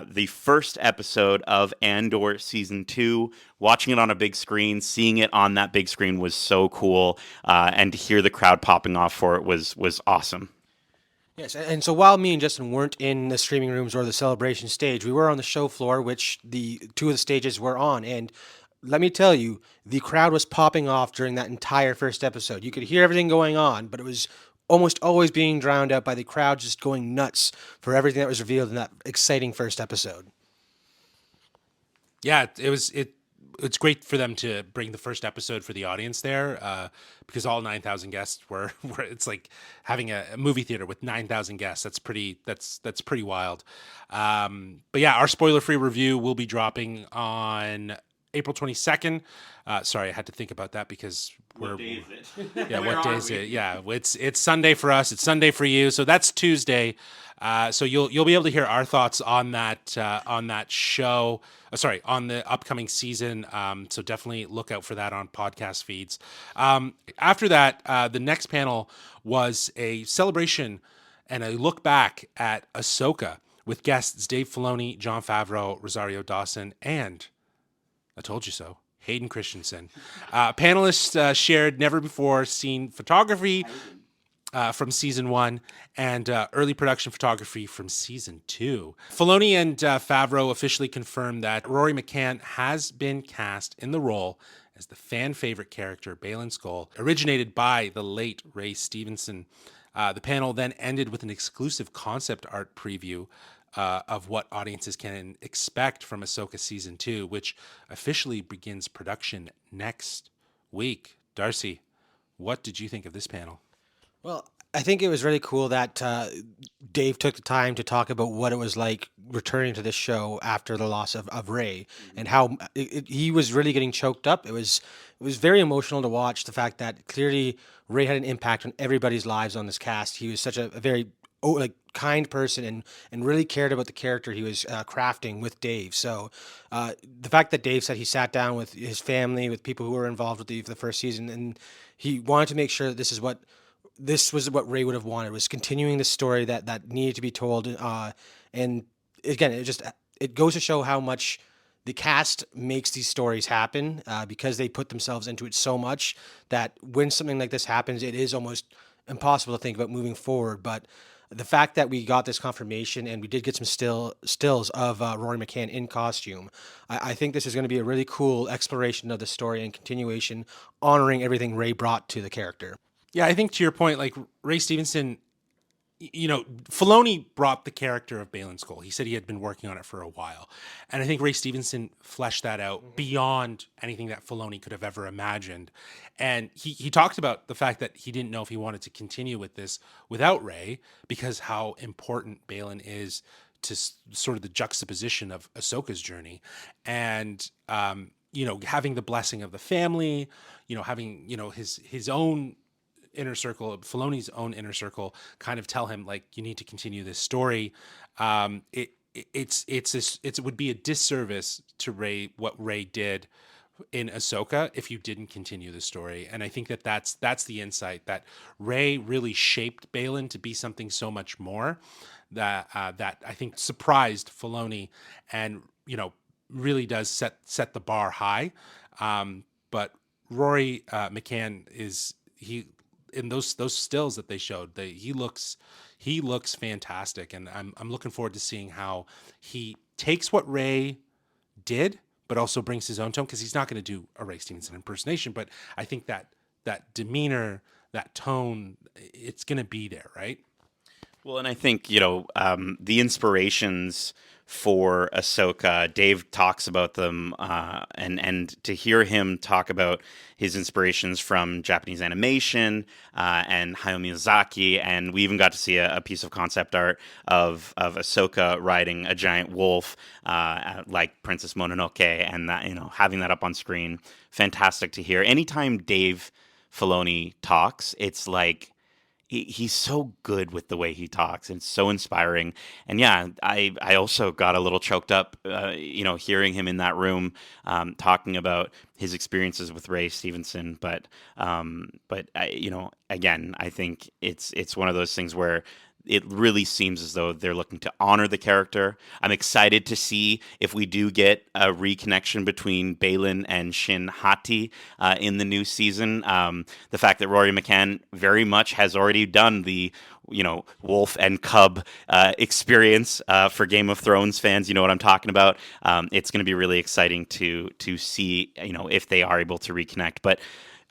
the first episode of Andor season 2. Watching it on a big screen, seeing it on that big screen was so cool, and to hear the crowd popping off for it was awesome. Yes, and so while me and Justin weren't in the streaming rooms or the celebration stage, we were on the show floor, which the two of the stages were on. And let me tell you, the crowd was popping off during that entire first episode. You could hear everything going on, but it was almost always being drowned out by the crowd just going nuts for everything that was revealed in that exciting first episode. Yeah, it's great for them to bring the first episode for the audience there, because all 9,000 guests were it's like having a movie theater with 9,000 guests. That's pretty wild. But yeah, our spoiler-free review will be dropping on April 22nd. Sorry, I had to think about that because What day is it? yeah, what day is it? Yeah, it's Sunday for us. It's Sunday for you. So that's Tuesday. So you'll be able to hear our thoughts on that show. Sorry, on the upcoming season. So definitely look out for that on podcast feeds. After that, the next panel was a celebration and a look back at Ahsoka with guests Dave Filoni, Jon Favreau, Rosario Dawson, and I told you so, Hayden Christensen. Panelists shared never-before-seen photography from season 1 and early production photography from season 2. Filoni and Favreau officially confirmed that Rory McCann has been cast in the role as the fan-favorite character Baylan Skoll, originated by the late Ray Stevenson. The panel then ended with an exclusive concept art preview of what audiences can expect from Ahsoka Season 2, which officially begins production next week. Darcy, what did you think of this panel? Well, I think it was really cool that Dave took the time to talk about what it was like returning to this show after the loss of Ray, and how he was really getting choked up. It was very emotional to watch the fact that clearly Ray had an impact on everybody's lives on this cast. He was such a very kind person and really cared about the character he was crafting with Dave. So the fact that Dave said he sat down with his family, with people who were involved with the first season, and he wanted to make sure that this was what Ray would have wanted, was continuing the story that needed to be told. And again, it goes to show how much the cast makes these stories happen, because they put themselves into it so much that when something like this happens, it is almost impossible to think about moving forward. But the fact that we got this confirmation and we did get some stills of Rory McCann in costume, I think this is going to be a really cool exploration of the story and continuation, honoring everything Ray brought to the character. Yeah, I think to your point, like Ray Stevenson, Filoni brought the character of Baylan Skoll. He said he had been working on it for a while. And I think Ray Stevenson fleshed that out beyond anything that Filoni could have ever imagined. And he talked about the fact that he didn't know if he wanted to continue with this without Ray, because how important Baylan is to sort of the juxtaposition of Ahsoka's journey. And, having the blessing of the family, having, his own inner circle, Filoni's own inner circle, kind of tell him like, you need to continue this story. It would be a disservice to Ray, what Ray did in Ahsoka, if you didn't continue the story. And I think that's the insight, that Ray really shaped Baylan to be something so much more, that I think surprised Filoni, and really does set the bar high. But Rory McCann in those stills that they showed, he looks fantastic, and I'm looking forward to seeing how he takes what Ray did, but also brings his own tone, because he's not going to do a Ray Stevenson impersonation. But I think that demeanor, that tone, it's going to be there, right? Well, and I think the inspirations for Ahsoka. Dave talks about them, and to hear him talk about his inspirations from Japanese animation and Hayao Miyazaki, and we even got to see a piece of concept art of Ahsoka riding a giant wolf, like Princess Mononoke, and that, having that up on screen, fantastic to hear. Anytime Dave Filoni talks, it's like he's so good with the way he talks and so inspiring. And yeah, I also got a little choked up, hearing him in that room talking about his experiences with Ray Stevenson. But again, I think it's one of those things where it really seems as though they're looking to honor the character. I'm excited to see if we do get a reconnection between Balin and Shin Hati in the new season. The fact that Rory McCann very much has already done the wolf and cub experience for Game of Thrones fans. You know what I'm talking about. It's going to be really exciting to see if they are able to reconnect. But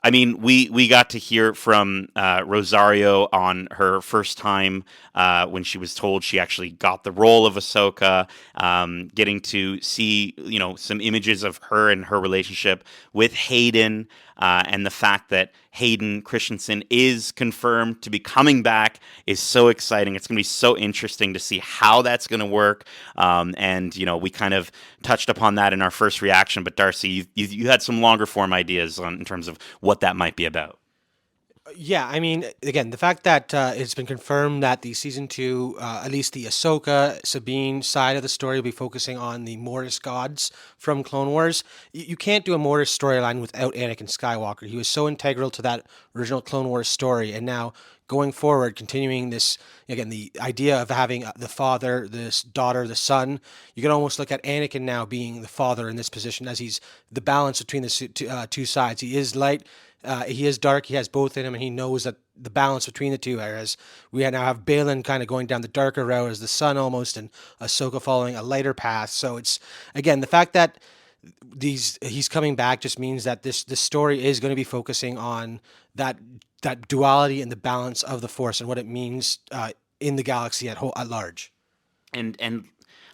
I mean, we got to hear from Rosario on her first time when she was told she actually got the role of Ahsoka, getting to see, some images of her and her relationship with Hayden, and the fact that Hayden Christensen is confirmed to be coming back is so exciting. It's going to be so interesting to see how that's going to work. And we kind of touched upon that in our first reaction, but Darcy, you had some longer form ideas in terms of what that might be about. Yeah, I mean, again, the fact that it's been confirmed that the season 2, at least the Ahsoka Sabine side of the story, will be focusing on the Mortis gods from Clone Wars. You can't do a Mortis storyline without Anakin Skywalker. He was so integral to that original Clone Wars story, and now going forward, continuing this, again, the idea of having the father, this daughter, the son, you can almost look at Anakin now being the father in this position, as he's the balance between the two sides. He is light, he is dark, he has both in him, and he knows that the balance between the two, whereas we now have Balin kind of going down the darker route as the son almost, and Ahsoka following a lighter path. So it's, again, the fact that he's coming back just means that this story is going to be focusing on that duality and the balance of the Force and what it means in the galaxy at large. And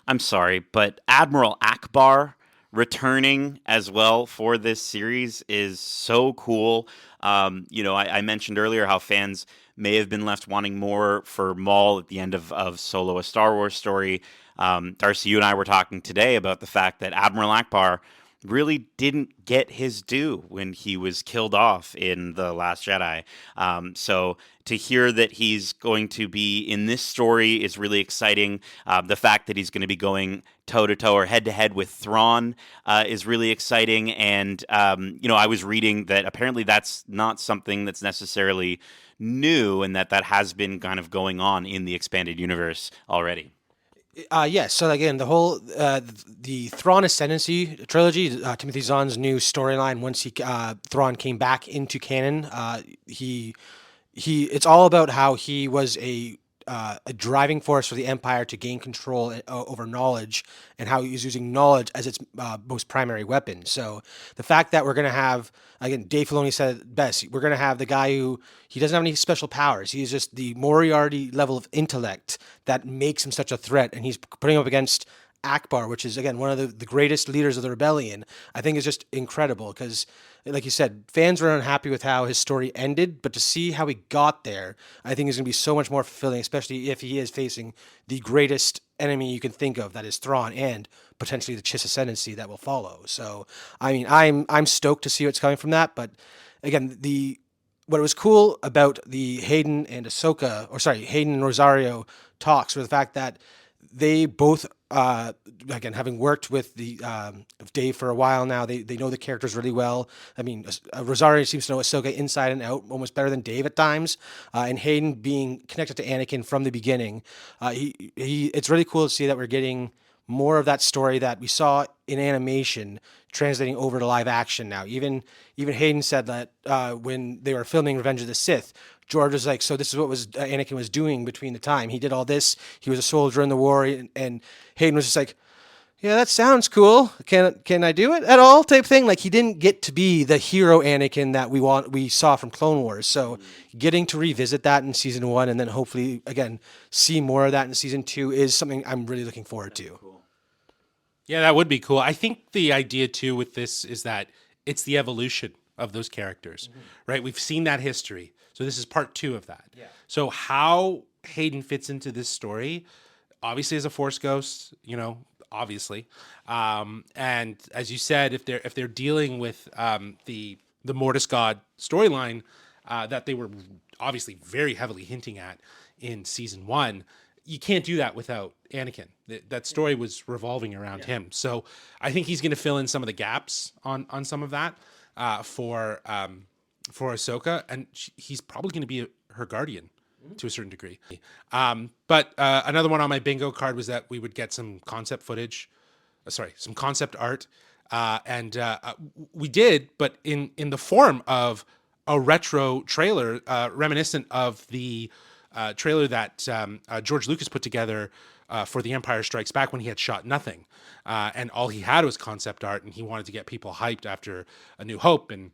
I'm sorry, but Admiral Akbar returning as well for this series is so cool. I mentioned earlier how fans may have been left wanting more for Maul at the end of Solo, a Star Wars story. Darcy, you and I were talking today about the fact that Admiral Akbar really didn't get his due when he was killed off in The Last Jedi. So to hear that he's going to be in this story is really exciting. The fact that he's going to be going toe-to-toe or head-to-head with Thrawn is really exciting. And, I was reading that apparently that's not something that's necessarily new, and that has been kind of going on in the expanded universe already. Yes. So again, the whole the Thrawn Ascendancy trilogy, Timothy Zahn's new storyline. Once Thrawn came back into canon, it's all about how he was a driving force for the Empire to gain control over knowledge, and how he was using knowledge as its most primary weapon. So the fact that we're going to have, again, Dave Filoni said it best, we're going to have the guy who, he doesn't have any special powers. He's just the Moriarty level of intellect that makes him such a threat, and he's putting up against Akbar, which is, again, one of the greatest leaders of the rebellion. I think is just incredible because, like you said, fans were unhappy with how his story ended, but to see how he got there, I think is going to be so much more fulfilling, especially if he is facing the greatest enemy you can think of, that is Thrawn, and potentially the Chiss Ascendancy that will follow. So, I mean, I'm stoked to see what's coming from that. But again, what was cool about the Hayden and Rosario talks were the fact that they both, again, having worked with Dave for a while now, they know the characters really well. I mean, Rosario seems to know Ahsoka inside and out, almost better than Dave at times. And Hayden being connected to Anakin from the beginning, it's really cool to see that we're getting more of that story that we saw in animation translating over to live action now. Even Hayden said that when they were filming Revenge of the Sith, George was like, so this is what Anakin was doing between the time. He did all this. He was a soldier in the war. And Hayden was just like, yeah, that sounds cool. Can I do it at all? Type thing. Like, he didn't get to be the hero Anakin that we saw from Clone Wars. So getting to revisit that in season 1 and then hopefully, again, see more of that in season 2 is something I'm really looking forward to. Cool. Yeah, that would be cool. I think the idea too with this is that it's the evolution of those characters, right? We've seen that history. So this is part 2 of that. Yeah. So how Hayden fits into this story, obviously as a Force ghost, obviously. And as you said, if they're dealing with the Mortis God storyline that they were obviously very heavily hinting at in season 1, you can't do that without Anakin. That story was revolving around him. So I think he's going to fill in some of the gaps on some of that for Ahsoka, and he's probably going to be her guardian to a certain degree. But another one on my bingo card was that we would get some concept footage, some concept art, and we did, but in the form of a retro trailer reminiscent of the trailer that George Lucas put together for The Empire Strikes Back when he had shot nothing. And all he had was concept art, and he wanted to get people hyped after A New Hope. And,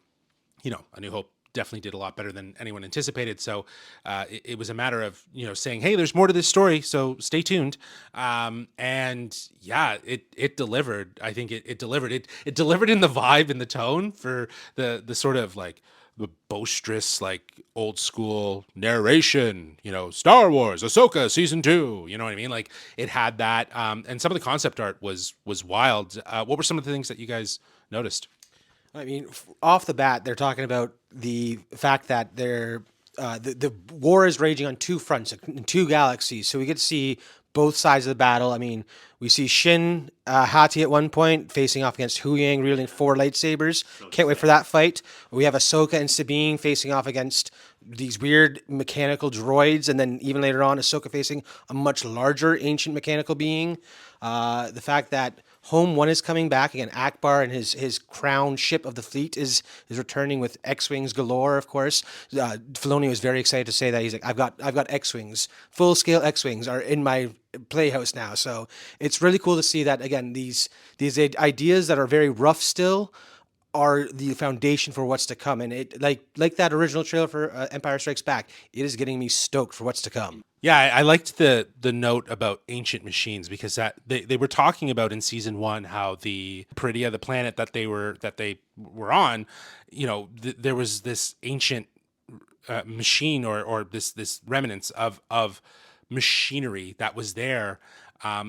A New Hope definitely did a lot better than anyone anticipated. So it was a matter of, saying, hey, there's more to this story, so stay tuned. And yeah, it delivered. I think it delivered. It delivered in the vibe and the tone for the sort of like the boisterous, like old school narration, Star Wars, Ahsoka season 2, you know what I mean? Like it had that. And some of the concept art was wild. What were some of the things that you guys noticed? I mean, off the bat, they're talking about the fact that the war is raging on 2 fronts, in 2 galaxies. So we get to see both sides of the battle. I mean, we see Shin Hati at one point facing off against Hu Yang, wielding 4 lightsabers. Can't wait for that fight. We have Ahsoka and Sabine facing off against these weird mechanical droids, and then even later on, Ahsoka facing a much larger ancient mechanical being. The fact that Home 1 is coming back again. Akbar and his crown ship of the fleet is returning with X-wings galore. Of course, Filoni was very excited to say that. He's like, I've got X-wings, full scale X-wings are in my playhouse now. So it's really cool to see that again. These ideas that are very rough still are the foundation for what's to come. And it like that original trailer for Empire Strikes Back, it is getting me stoked for what's to come. Yeah, I liked the note about ancient machines, because that they were talking about in season 1 how the Peridia, the planet that they were on, there was this ancient machine or this remnants of machinery that was there.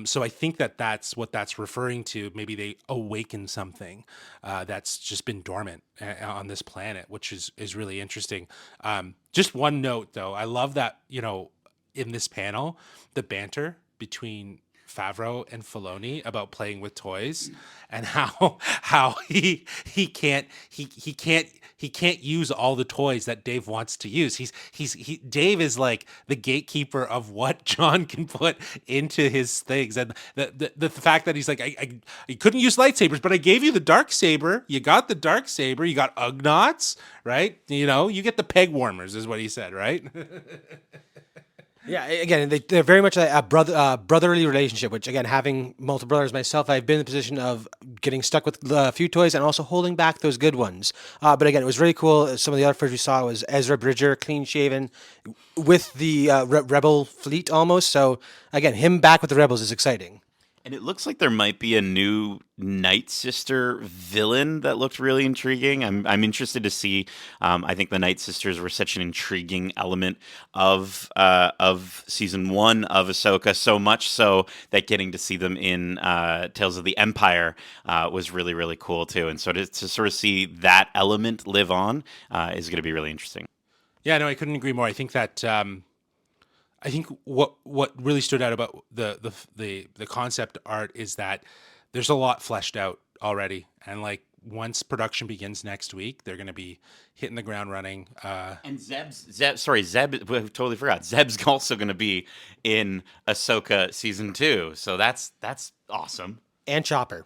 So I think that's what that's referring to. Maybe they awaken something that's just been dormant on this planet, which is really interesting. Just one note though, I love that, in this panel, the banter between Favreau and Filoni about playing with toys, and how he can't use all the toys that Dave wants to use. Dave is like the gatekeeper of what John can put into his things, and the fact that he's like, I couldn't use lightsabers, but I gave you the dark saber. You got the dark saber. You got Ugnaughts, right? You get the peg warmers, is what he said, right? Yeah, again, they're very much a brotherly relationship, which, again, having multiple brothers myself, I've been in the position of getting stuck with a few toys and also holding back those good ones. But again, it was really cool. Some of the other footage we saw was Ezra Bridger, clean-shaven, with the Rebel fleet almost. So, again, him back with the Rebels is exciting. And it looks like there might be a new Night Sister villain that looked really intriguing. I'm interested to see. I think the Night Sisters were such an intriguing element of season 1 of Ahsoka, so much so that getting to see them in Tales of the Empire was really, really cool too. And so to sort of see that element live on is going to be really interesting. Yeah, no, I couldn't agree more. I think that. I think what really stood out about the concept art is that there's a lot fleshed out already, and like once production begins next week, they're going to be hitting the ground running. And Zeb, we totally forgot. Zeb's also going to be in Ahsoka season 2, so that's awesome. And Chopper.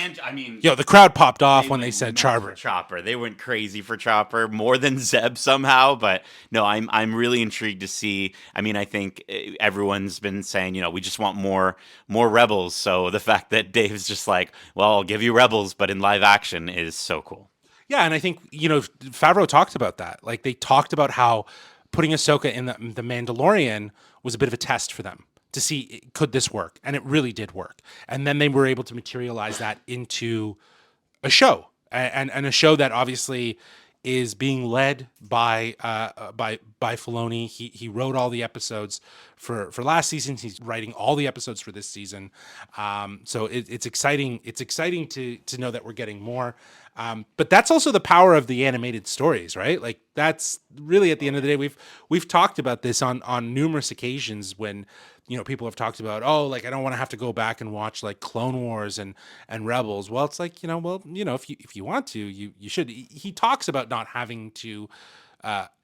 And I mean, the crowd popped off when they said Chopper. Chopper, they went crazy for Chopper more than Zeb somehow. But no, I'm really intrigued to see. I mean, I think everyone's been saying, we just want more Rebels. So the fact that Dave's just like, well, I'll give you Rebels, but in live action is so cool. Yeah, and I think Favreau talked about that. Like they talked about how putting Ahsoka in the Mandalorian was a bit of a test for them. to see could this work, and it really did work. And then they were able to materialize that into a show, and a show that obviously is being led by Filoni. He wrote all the episodes for last season. He's writing all the episodes for this season. So it's exciting. It's exciting to know that we're getting more. But that's also the power of the animated stories, right? Like that's really at the end of the day, we've talked about this on numerous occasions when, you know, people have talked about, oh, like I don't want to have to go back and watch like Clone Wars and Rebels. Well, it's like, if you want to, you should. He talks about not having to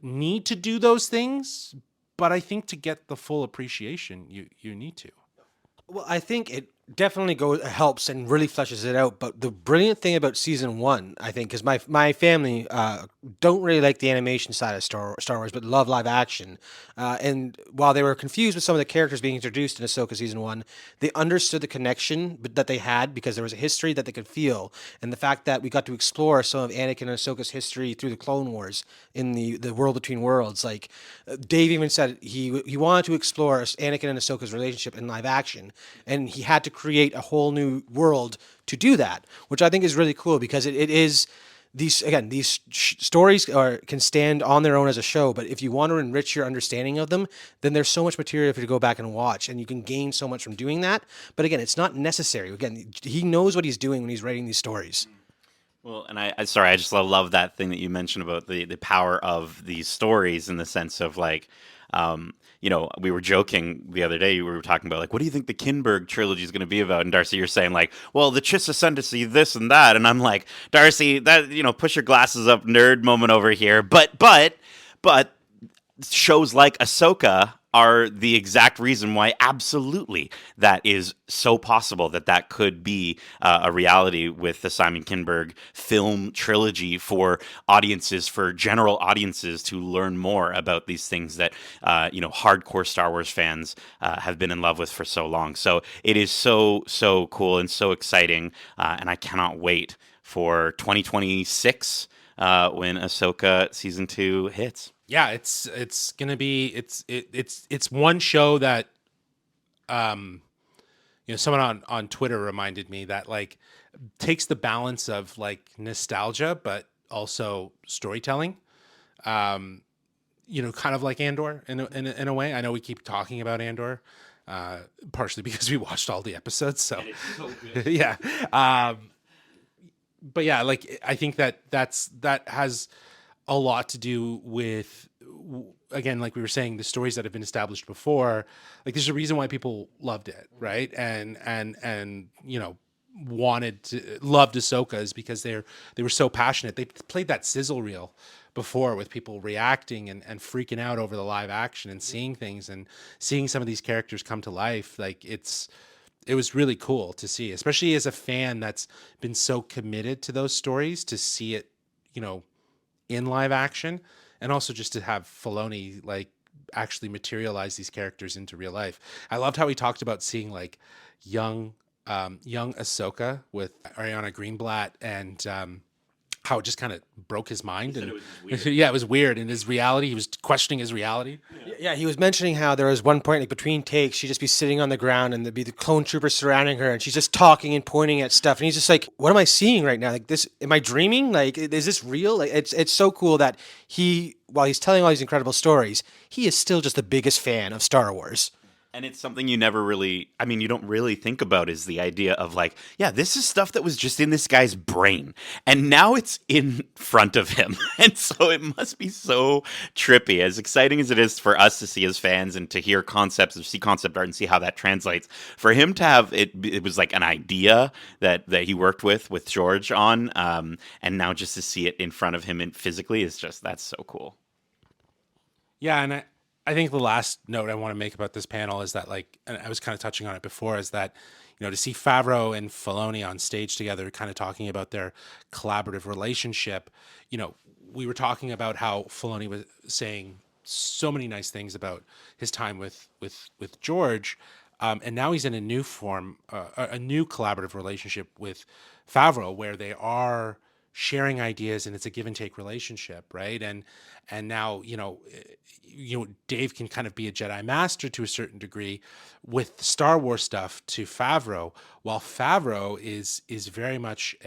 need to do those things, but I think to get the full appreciation, you need to. Well, I think it definitely helps and really fleshes it out. But the brilliant thing about season one, I think, because my family don't really like the animation side of Star Wars, but love live action. And while they were confused with some of the characters being introduced in Ahsoka season one, they understood the connection that they had because there was a history that they could feel, and the fact that we got to explore some of Anakin and Ahsoka's history through the Clone Wars in the world between worlds. Like Dave even said, he wanted to explore Anakin and Ahsoka's relationship in live action, and he had to create a whole new world to do that, which I think is really cool because it is these stories can stand on their own as a show, but if you want to enrich your understanding of them, then there's so much material for you to go back and watch, and you can gain so much from doing that. But again, it's not necessary. Again, he knows what he's doing when he's writing these stories. Well, and I sorry, I just love that thing that you mentioned about the power of these stories in the sense of like, we were joking the other day. We were talking about like, what do you think the Kinberg trilogy is going to be about? And Darcy, you're saying like, well, the Chiss Ascendancy, this and that, and I'm like, Darcy, that push your glasses up, nerd moment over here. But shows like Ahsoka are the exact reason why absolutely that is so possible that could be a reality with the Simon Kinberg film trilogy for audiences, for general audiences to learn more about these things that, hardcore Star Wars fans have been in love with for so long. So it is so cool and so exciting. And I cannot wait for 2026 when Ahsoka season 2 hits. Yeah, it's gonna be it's one show that someone on Twitter reminded me that like takes the balance of like nostalgia but also storytelling, kind of like Andor in a way. I know we keep talking about Andor, partially because we watched all the episodes, so, And it's so good. yeah. But yeah, like I think that has a lot to do with, again, like we were saying, the stories that have been established before. Like there's a reason why people loved it, right? And loved Ahsoka is because they were so passionate. They played that sizzle reel before with people reacting and freaking out over the live action and seeing things and seeing some of these characters come to life. Like it was really cool to see, especially as a fan that's been so committed to those stories, to see it, in live action, and also just to have Filoni like actually materialize these characters into real life. I loved how he talked about seeing like young Ahsoka with Ariana Greenblatt, and how it just kind of broke his mind. And it was weird. yeah, it was weird. In his reality, he was questioning his reality. Yeah, he was mentioning how there was one point like between takes, she'd just be sitting on the ground and there'd be the clone troopers surrounding her, and she's just talking and pointing at stuff, and he's just like, "What am I seeing right now? Like this? Am I dreaming? Like, is this real?" Like, it's so cool that while he's telling all these incredible stories, he is still just the biggest fan of Star Wars. And it's something you don't really think about, is the idea of like, yeah, this is stuff that was just in this guy's brain, and now it's in front of him. And so it must be so trippy, as exciting as it is for us to see as fans and to hear concepts, see concept art and see how that translates. For him to have it was like an idea that he worked with George on, and now just to see it in front of him and physically is just, that's so cool. Yeah, and I think the last note I want to make about this panel is that, like, and I was kind of touching on it before, is that, to see Favreau and Filoni on stage together, kind of talking about their collaborative relationship. We were talking about how Filoni was saying so many nice things about his time with George, and now he's in a new form, a new collaborative relationship with Favreau, where they are sharing ideas, and it's a give and take relationship, right? And now Dave can kind of be a Jedi master to a certain degree with Star Wars stuff to Favreau, while Favreau is very much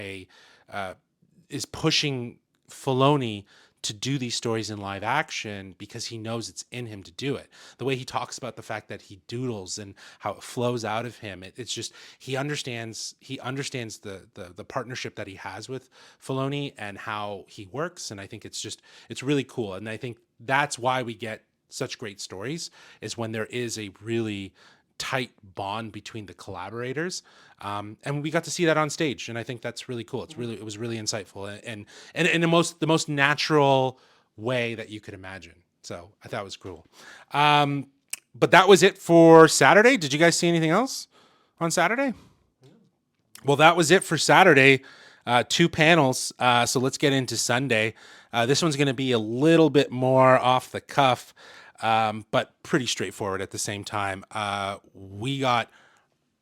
is pushing Filoni to do these stories in live action because he knows it's in him to do it. The way he talks about the fact that he doodles and how it flows out of him, it's just he understands the partnership that he has with Filoni and how he works, and I think it's really cool. And I think that's why we get such great stories, is when there is a really tight bond between the collaborators, and we got to see that on stage, and I think that's really cool. It was really insightful, and in the most natural way that you could imagine. So I thought it was cool. But that was it for Saturday. Did you guys see anything else on Saturday? Well, that was it for Saturday. 2 panels. So let's get into Sunday. This one's going to be a little bit more off the cuff, but pretty straightforward at the same time. We got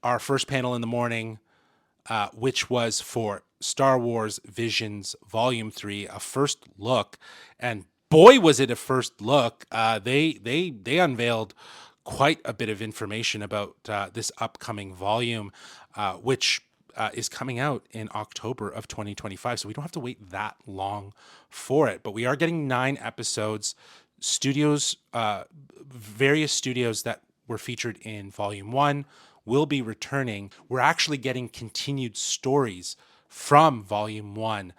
our first panel in the morning, which was for Star Wars Visions Volume 3, a first look. And boy, was it a first look. They unveiled quite a bit of information about this upcoming volume, which is coming out in October of 2025. So we don't have to wait that long for it. But we are getting 9 episodes. Studios, various studios that were featured in Volume 1 will be returning. We're actually getting continued stories from Volume 1,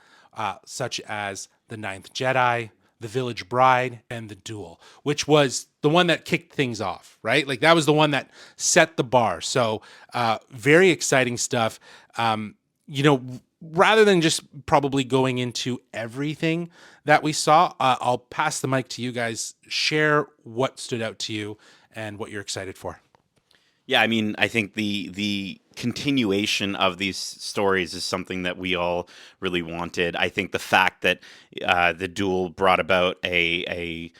such as The Ninth Jedi, The Village Bride, and The Duel, which was the one that kicked things off, right? Like that was the one that set the bar. So very exciting stuff. Rather than just probably going into everything that we saw, I'll pass the mic to you guys. Share what stood out to you and what you're excited for. Yeah, I mean, I think the continuation of these stories is something that we all really wanted. I think the fact that The Duel brought about a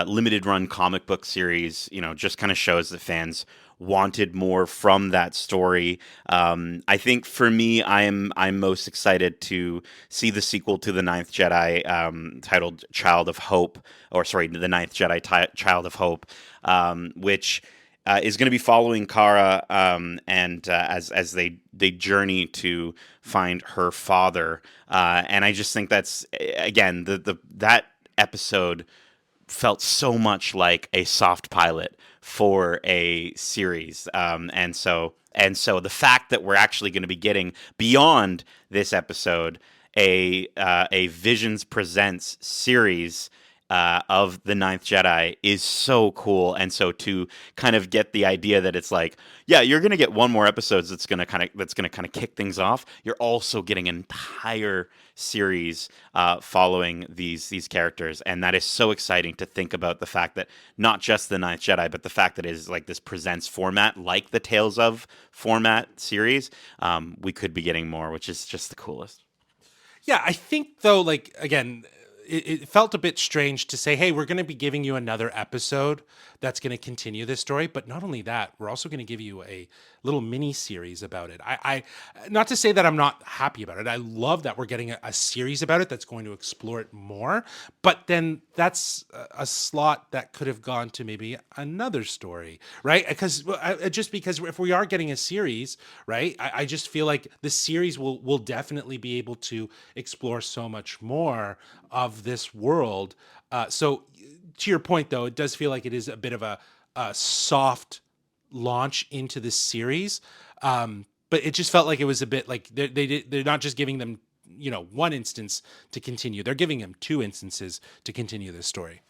limited run comic book series, just kind of shows that fans wanted more from that story. I think for me, I'm most excited to see the sequel to The Ninth Jedi, titled Child of Hope, The Ninth Jedi Child of Hope, which is going to be following Kara, and as they journey to find her father, and I just think that's, again, that episode felt so much like a soft pilot for a series, and so the fact that we're actually going to be getting beyond this episode a Visions Presents series of The Ninth Jedi is so cool. And so to kind of get the idea that it's like, yeah, you're going to get one more episode that's going to kind of kick things off. You're also getting an entire series following these characters, and that is so exciting to think about, the fact that not just The Ninth Jedi, but the fact that it is like this presents format, like the Tales of format series. We could be getting more, which is just the coolest. Yeah, I think though, like, again, it felt a bit strange to say, hey, we're going to be giving you another episode that's going to continue this story. But not only that, we're also going to give you a little mini series about it. I not to say that I'm not happy about it. I love that we're getting a series about it that's going to explore it more. But then that's a slot that could have gone to maybe another story, right? Because if we are getting a series, right, I just feel like the series will definitely be able to explore so much more of this world. So to your point, though, it does feel like it is a bit of a soft launch into this series. But it just felt like it was a bit like they're not just giving them, one instance to continue. They're giving them 2 instances to continue this story.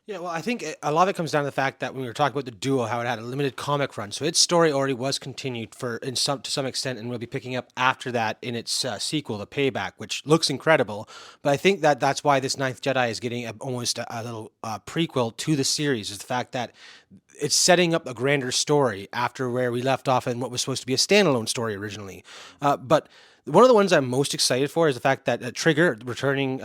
Yeah, well, I think a lot of it comes down to the fact that when we were talking about The Duel, how it had a limited comic run, so its story already was continued to some extent, and we'll be picking up after that in its sequel, The Payback, which looks incredible. But I think that that's why this Ninth Jedi is getting almost a little prequel to the series, is the fact that it's setting up a grander story after where we left off in what was supposed to be a standalone story originally. But one of the ones I'm most excited for is the fact that Trigger, returning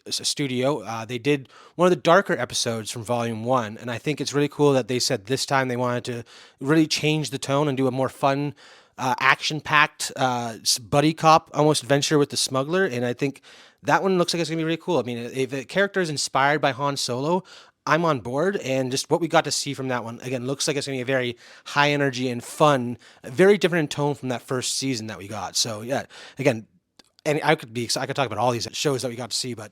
studio, they did one of the darker episodes from Volume 1, and I think it's really cool that they said this time they wanted to really change the tone and do a more fun action-packed buddy cop almost adventure with the smuggler, and I think that one looks like it's gonna be really cool. I mean, if the character is inspired by Han Solo, I'm on board, and just what we got to see from that one again looks like it's gonna be a very high energy and fun, very different in tone from that first season that we got. So yeah, again, and I could talk about all these shows that we got to see, but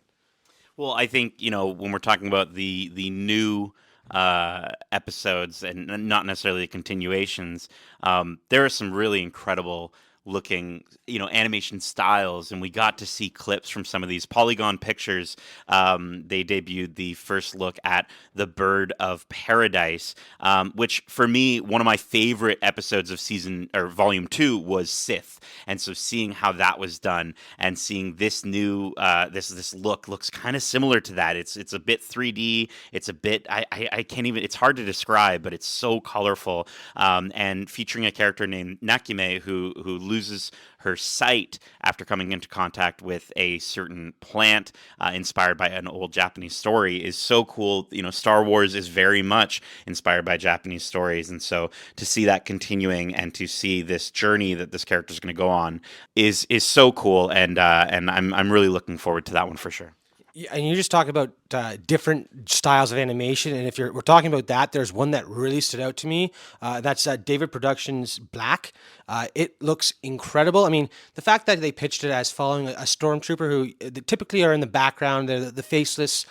Well, I think when we're talking about the new episodes and not necessarily the continuations, there are some really incredible looking animation styles, and we got to see clips from some of these Polygon Pictures. They debuted the first look at the Bird of Paradise, which for me, one of my favorite episodes of season or volume 2 was Sith. And so seeing how that was done and seeing this new this look looks kind of similar to that. It's a bit 3D. It's a bit I can't even. It's hard to describe, but it's so colorful. And featuring a character named Nakime who loses her sight after coming into contact with a certain plant inspired by an old Japanese story is so cool. Star Wars is very much inspired by Japanese stories, and so to see that continuing and to see this journey that this character is going to go on is so cool, and I'm really looking forward to that one for sure. yeah, and you just talk about different styles of animation, and if we're talking about that, there's one that really stood out to me. That's David Productions Black. It looks incredible. I mean, the fact that they pitched it as following a stormtrooper who they typically are in the background, they're the faceless,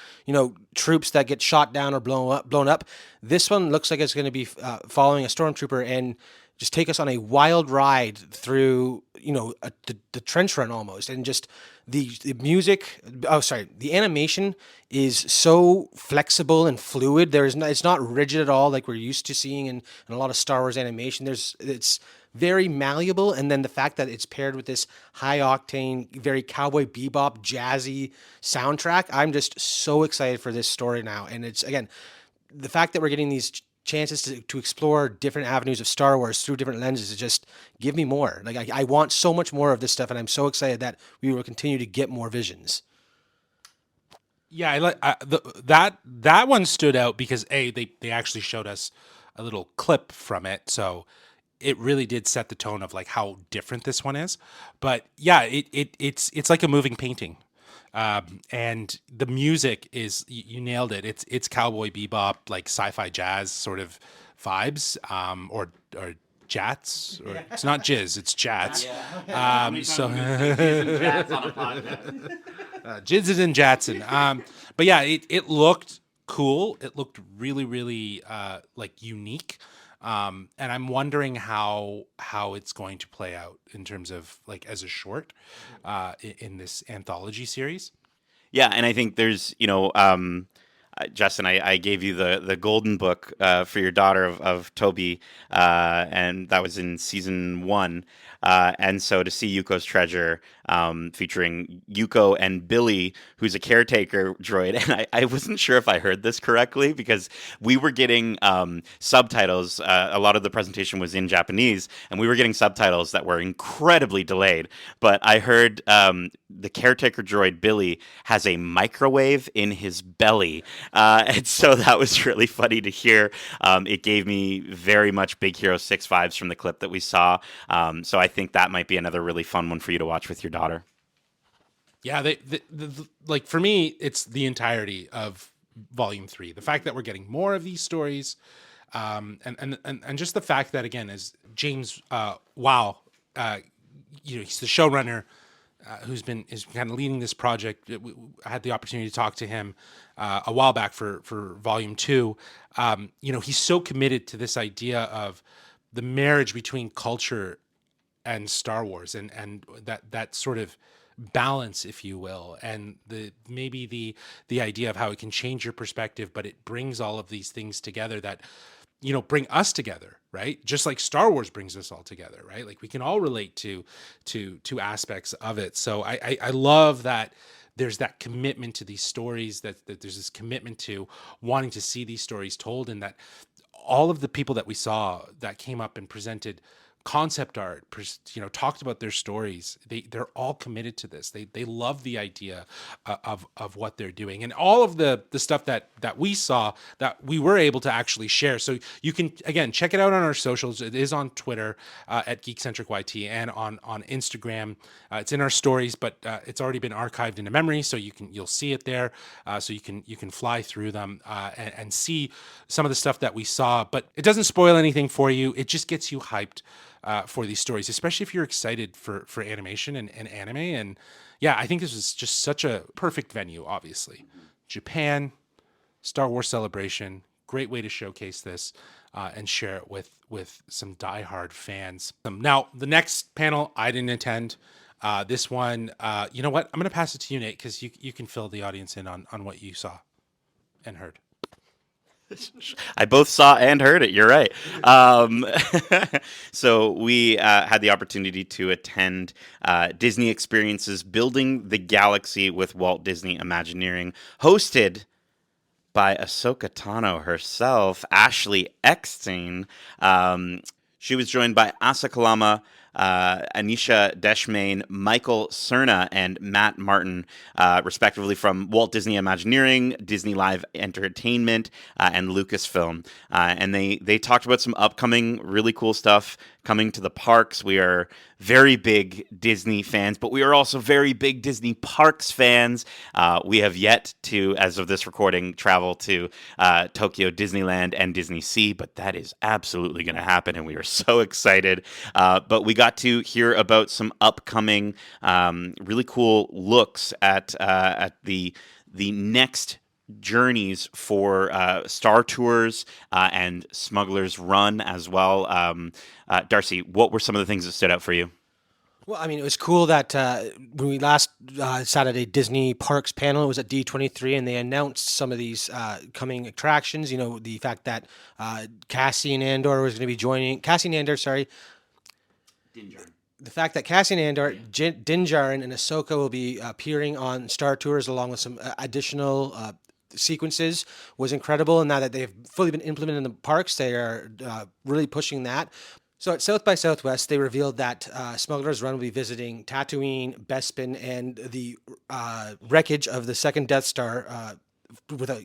troops that get shot down or blown up. This one looks like it's going to be following a stormtrooper and just take us on a wild ride through, the trench run almost, and just the music. Oh, sorry, the animation is so flexible and fluid. It's not rigid at all like we're used to seeing in a lot of Star Wars animation. It's very malleable, and then the fact that it's paired with this high octane, very Cowboy Bebop jazzy soundtrack. I'm just so excited for this story now, and it's again the fact that we're getting these chances to explore different avenues of Star Wars through different lenses is just give me more. Like I want so much more of this stuff, and I'm so excited that we will continue to get more visions. Yeah, that one stood out because they actually showed us a little clip from it, so it really did set the tone of like how different this one is. But yeah, it's like a moving painting. And the music is you nailed it. It's Cowboy Bebop, like sci-fi jazz sort of vibes, or jats, or it's not jizz, it's jats. So jizz is in Jatson. But yeah, it looked cool. It looked really, really like unique. And I'm wondering how it's going to play out in terms of like as a short in this anthology series. Yeah, and I think there's, Justin, I gave you the golden book for your daughter of Toby, and that was in season 1. And so to see Yuko's Treasure, featuring Yuko and Billy, who's a caretaker droid, and I wasn't sure if I heard this correctly because we were getting subtitles. A lot of the presentation was in Japanese, and we were getting subtitles that were incredibly delayed. But I heard the caretaker droid Billy has a microwave in his belly, and so that was really funny to hear. It gave me very much Big Hero 6 vibes from the clip that we saw. So I think that might be another really fun one for you to watch with your daughter. Yeah, like for me, it's the entirety of Volume 3. The fact that we're getting more of these stories, and just the fact that again, as James Wow, he's the showrunner who's been kind of leading this project. I had the opportunity to talk to him a while back for Volume 2. He's so committed to this idea of the marriage between culture and Star Wars, and that sort of balance, if you will, and the idea of how it can change your perspective, but it brings all of these things together that bring us together, right? Just like Star Wars brings us all together, right? Like we can all relate to aspects of it. So I love that there's that commitment to these stories, that there's this commitment to wanting to see these stories told, and that all of the people that we saw that came up and presented concept art, talked about their stories. They're all committed to this. They love the idea of what they're doing, and all of the stuff that we saw that we were able to actually share. So you can again check it out on our socials. It is on Twitter at Geekcentric YT and on Instagram. It's in our stories, but it's already been archived into memory, so you'll see it there. So you can fly through them and see some of the stuff that we saw. But it doesn't spoil anything for you. It just gets you hyped for these stories, especially if you're excited for animation and anime. And yeah, I think this is just such a perfect venue. Obviously, Japan, Star Wars Celebration, great way to showcase this and share it with some diehard fans. Now, the next panel I didn't attend. This one, you know what? I'm going to pass it to you, Nate, because you can fill the audience in on what you saw and heard. I both saw and heard it. You're right. So we had the opportunity to attend Disney Experiences Building the Galaxy with Walt Disney Imagineering, hosted by Ahsoka Tano herself, Ashley Eckstein. She was joined by Asa Kalama, Anisha Deshmain, Michael Cerna, and Matt Martin, respectively from Walt Disney Imagineering, Disney Live Entertainment, and Lucasfilm. And they talked about some upcoming really cool stuff coming to the parks. We are very big Disney fans, but we are also very big Disney Parks fans. We have yet to, as of this recording, travel to Tokyo Disneyland and Disney Sea, but that is absolutely going to happen, and we are so excited. But we got to hear about some upcoming really cool looks at the next journeys for Star Tours and Smuggler's Run as well. Darcy, what were some of the things that stood out for you? Well, I mean, it was cool that when we last sat at a Disney Parks panel, it was at D23, and they announced some of these coming attractions. You know, the fact that Cassian Andor was going to be joining... Cassian Andor, sorry. Din Djarin. The fact that Cassian Andor, Din Djarin, and Ahsoka will be appearing on Star Tours along with some additional sequences was incredible. And now that they've fully been implemented in the parks, they are really pushing that. So at South by Southwest, they revealed that Smuggler's Run will be visiting Tatooine, Bespin, and the wreckage of the second Death Star,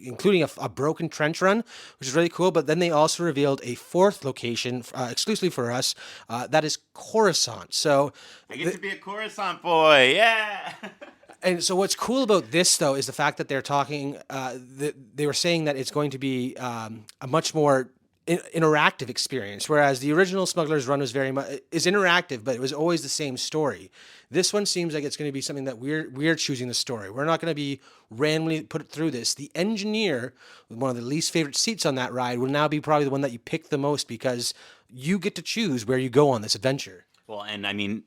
including a broken trench run, which is really cool. But then they also revealed a fourth location exclusively for us, that is Coruscant. So I get to be a Coruscant boy, yeah! And so what's cool about this, though, is the fact that they're talking, they were saying that it's going to be a much more interactive experience, whereas the original Smuggler's Run was very much is interactive, but it was always the same story. This one seems like it's going to be something that we're choosing the story. We're not going to be randomly put through this. The engineer, one of the least favorite seats on that ride, will now be probably the one that you pick the most because you get to choose where you go on this adventure. Well, and I mean,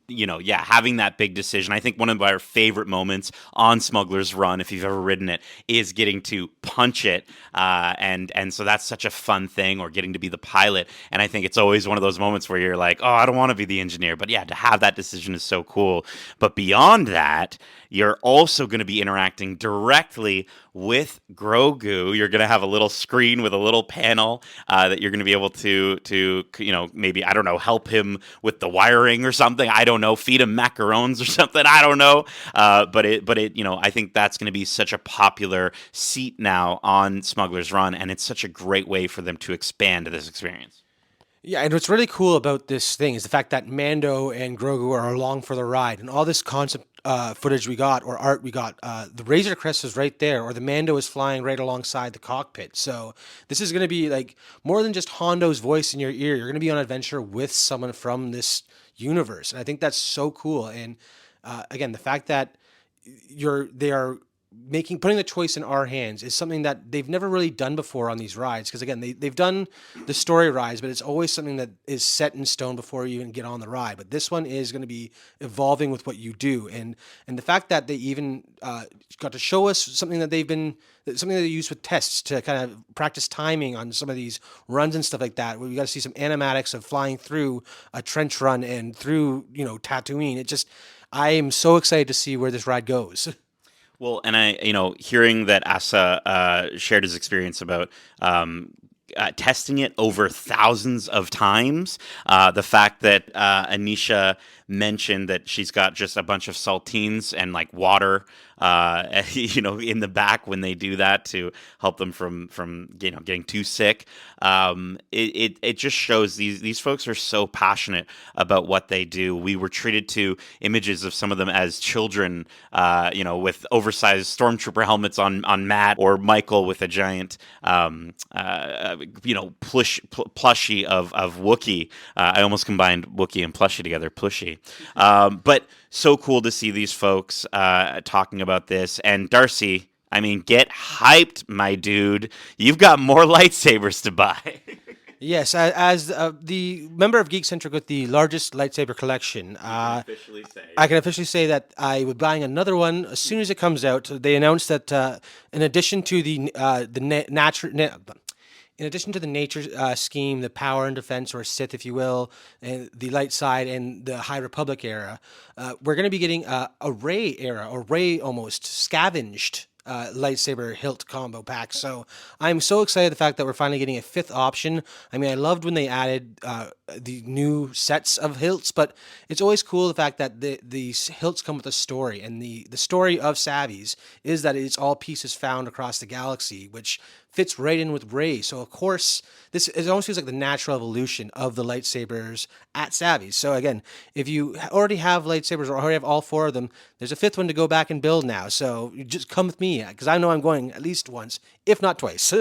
having that big decision, I think one of our favorite moments on Smuggler's Run, if you've ever ridden it, is getting to punch it. And so that's such a fun thing, or getting to be the pilot. And I think it's always one of those moments where you're like, oh, I don't want to be the engineer. But yeah, to have that decision is so cool. But beyond that, you're also going to be interacting directly with Grogu. You're going to have a little screen with a little panel that you're going to be able to maybe, I don't know, help him with the wiring or something. I don't know, feed him macarons or something. I don't know. But I think that's going to be such a popular seat now on Smuggler's Run, and it's such a great way for them to expand this experience. Yeah, and what's really cool about this thing is the fact that Mando and Grogu are along for the ride, and all this concept footage we got, or art we got, the Razor Crest is right there, or the Mando is flying right alongside the cockpit. So this is going to be like more than just Hondo's voice in your ear. You're going to be on an adventure with someone from this universe, and I think that's so cool. And again, the fact that they are putting the choice in our hands is something that they've never really done before on these rides. Because again, they've done the story rides, but it's always something that is set in stone before you even get on the ride. But this one is going to be evolving with what you do, and the fact that they even got to show us something that something that they use with tests to kind of practice timing on some of these runs and stuff like that. We got to see some animatics of flying through a trench run and through Tatooine. I am so excited to see where this ride goes. Well, and hearing that Asa shared his experience about testing it over thousands of times. The fact that Anisha mentioned that she's got just a bunch of saltines and like water, in the back when they do that to help them from getting too sick. It just shows these folks are so passionate about what they do. We were treated to images of some of them as children, with oversized stormtrooper helmets on Matt, or Michael with a giant, plushie of Wookiee. I almost combined Wookiee and plushie together, plushy. But so cool to see these folks talking about this. And Darcy, I mean, get hyped, my dude. You've got more lightsabers to buy. Yes, as the member of Geekcentric with the largest lightsaber collection, I can officially say that I will be buying another one as soon as it comes out. They announced that in addition to the in addition to the nature scheme, the power and defense, or Sith, if you will, and the light side and the High Republic era, we're going to be getting a Rey era, or Rey almost scavenged lightsaber hilt combo pack. So I'm so excited the fact that we're finally getting a fifth option. I mean, I loved when they added the new sets of hilts, but it's always cool the fact that these hilts come with a story, and the story of Savvy's is that it's all pieces found across the galaxy, which fits right in with Rey. So of course, it almost feels like the natural evolution of the lightsabers at Savvy's. So again, if you already have lightsabers or already have all four of them, there's a fifth one to go back and build now. So you just come with me, because I know I'm going at least once, if not twice.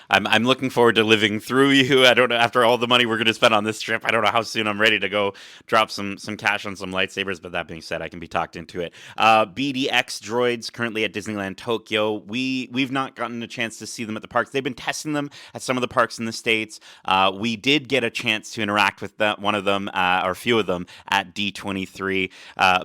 I'm looking forward to living through you. I don't know, after all the money we're going to spend on this trip, I don't know how soon I'm ready to go drop some cash on some lightsabers. But that being said, I can be talked into it. BDX droids currently at Disneyland Tokyo. We've not gotten a chance to see them at the parks. They've been testing them at some of the parks in the States. We did get a chance to interact with one of them, or a few of them, at D23.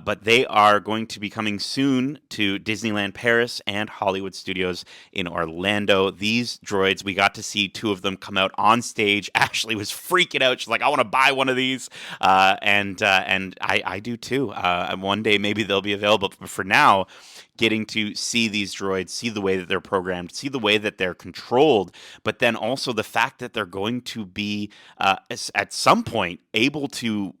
But they are going to be coming soon to Disneyland Paris and Hollywood Studios in Orlando. These droids, we got to see two of them come out on stage. Ashley was freaking out. She's like, I want to buy one of these. And I do too. One day maybe they'll be available. But for now, getting to see these droids, see the way that they're programmed, see the way that they're controlled, but then also the fact that they're going to be, at some point, able to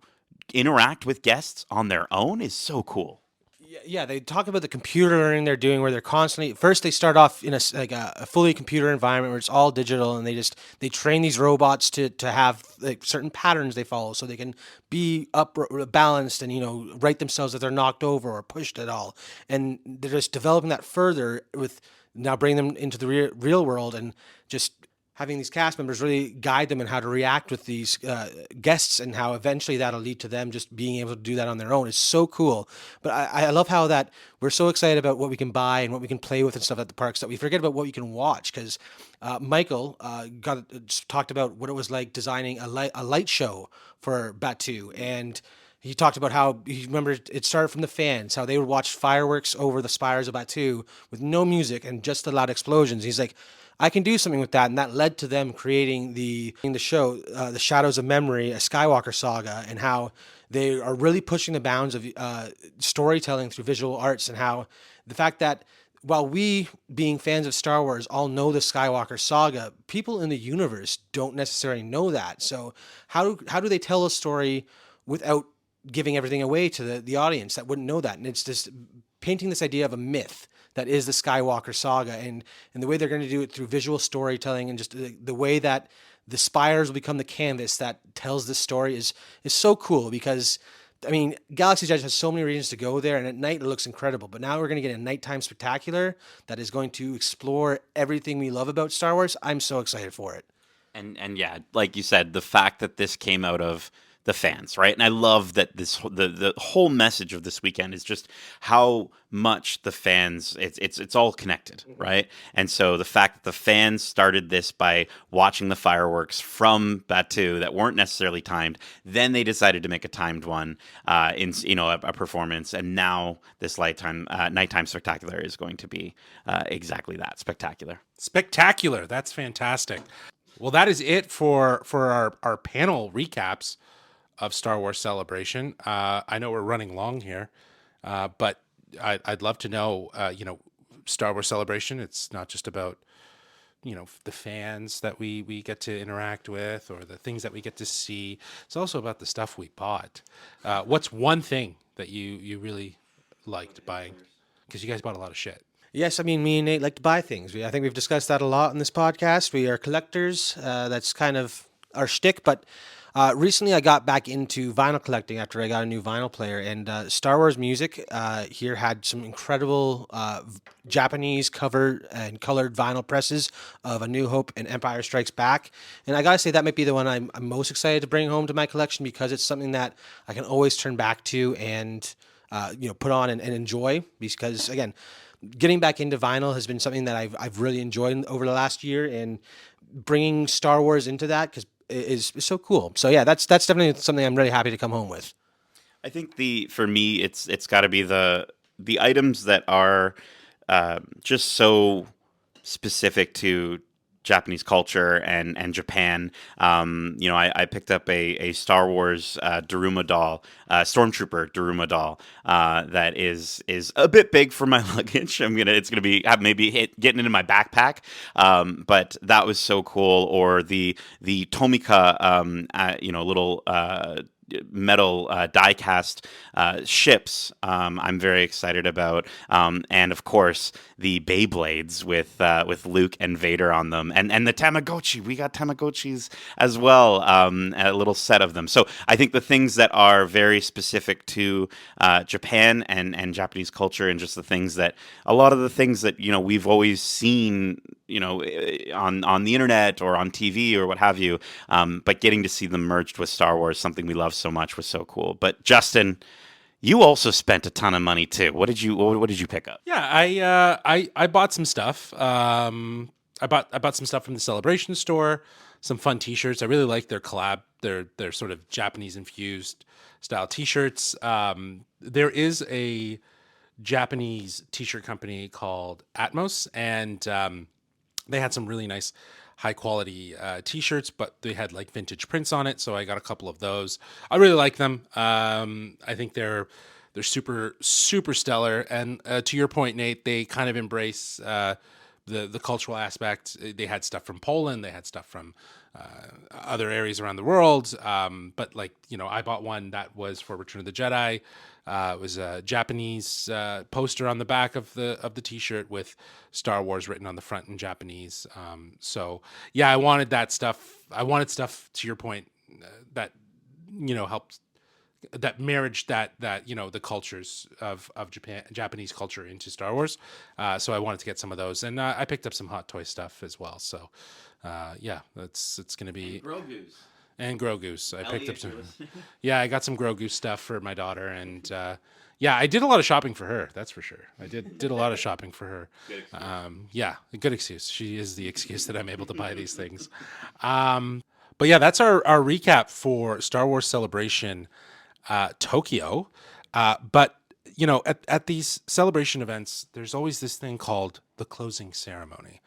interact with guests on their own is so cool. Yeah, they talk about the computer learning they're doing, where they're constantly, first they start off in a fully computer environment where it's all digital, and they train these robots to have like certain patterns they follow, so they can be balanced and right themselves if they're knocked over or pushed at all. And they're just developing that further with now bringing them into the real world, and just having these cast members really guide them in how to react with these guests, and how eventually that'll lead to them just being able to do that on their own is so cool. But I love how that we're so excited about what we can buy and what we can play with and stuff at the parks that we forget about what we can watch. Because Michael talked about what it was like designing a light show for Batuu, and he talked about how he remembered it started from the fans, how they would watch fireworks over the spires of Batuu with no music and just the loud explosions. He's like, I can do something with that, and that led to them creating the show, The Shadows of Memory, a Skywalker saga, and how they are really pushing the bounds of storytelling through visual arts, and how the fact that while we, being fans of Star Wars, all know the Skywalker saga, people in the universe don't necessarily know that. So how do they tell a story without giving everything away to the audience that wouldn't know that? And it's just painting this idea of a myth that is the Skywalker saga, and the way they're going to do it through visual storytelling, and just the way that the spires will become the canvas that tells this story is so cool. Because I mean, Galaxy's Edge has so many reasons to go there, and at night it looks incredible. But now we're going to get a nighttime spectacular that is going to explore everything we love about Star Wars. I'm so excited for it. And yeah, like you said, the fact that this came out of the fans, right? And I love that the whole message of this weekend is just how much the fans, it's all connected, right? And so the fact that the fans started this by watching the fireworks from Batuu that weren't necessarily timed, then they decided to make a timed one in a performance, and now this nighttime spectacular is going to be exactly that, spectacular. Spectacular. That's fantastic. Well, that is it for our panel recaps of Star Wars Celebration. I know we're running long here, but I'd love to know, Star Wars Celebration. It's not just about the fans that we get to interact with, or the things that we get to see. It's also about the stuff we bought. What's one thing that you really liked buying? Because you guys bought a lot of shit. Yes, I mean, me and Nate like to buy things. I think we've discussed that a lot in this podcast. We are collectors. That's kind of our shtick. But recently I got back into vinyl collecting after I got a new vinyl player. And Star Wars music here had some incredible Japanese cover and colored vinyl presses of A New Hope and Empire Strikes Back. And I got to say, that might be the one I'm most excited to bring home to my collection, because it's something that I can always turn back to and put on and enjoy. Because, again, getting back into vinyl has been something that I've really enjoyed over the last year, and bringing Star Wars into that is so cool. So yeah, that's definitely something I'm really happy to come home with. I think for me, it's got to be the items that are just so specific to Japanese culture and Japan. I picked up a Star Wars Daruma doll, Stormtrooper Daruma doll, that is a bit big for my luggage. It's gonna be maybe getting into my backpack. But that was so cool. Or the Tomika, little metal die-cast ships. I'm very excited about, and of course the Beyblades with Luke and Vader on them, and the Tamagotchi. We got Tamagotchis as well, a little set of them. So I think the things that are very specific to Japan and Japanese culture, and just the things that a lot of the things that we've always seen on the internet or on TV or what have you, but getting to see them merged with Star Wars, something we love so much, was so cool. But Justin, you also spent a ton of money too. What did you pick up? Yeah, I bought some stuff. I bought some stuff from the Celebration store, some fun T-shirts. I really like their collab. They're sort of Japanese infused style T-shirts. There is a Japanese T-shirt company called Atmos, and they had some really nice high quality T-shirts, but they had like vintage prints on it, so I got a couple of those. I really like them. I think they're super stellar, and to your point, Nate, they kind of embrace the cultural aspect. They had stuff from Poland, they had stuff from other areas around the world, but I bought one that was for Return of the Jedi. It was a Japanese poster on the back of the T-shirt with Star Wars written on the front in Japanese. So yeah, I wanted that stuff. I wanted stuff, to your point, that helped, that marriage that the cultures of Japanese culture into Star Wars. So I wanted to get some of those, and I picked up some Hot Toy stuff as well. So yeah, it's gonna be. And Grogu's. I picked up some. Yeah, I got some Grogu stuff for my daughter, and yeah, I did a lot of shopping for her. That's for sure. I did a lot of shopping for her. Good excuse. Yeah, a good excuse. She is the excuse that I'm able to buy these things. But yeah, that's our recap for Star Wars Celebration Tokyo. But at these celebration events, there's always this thing called the closing ceremony.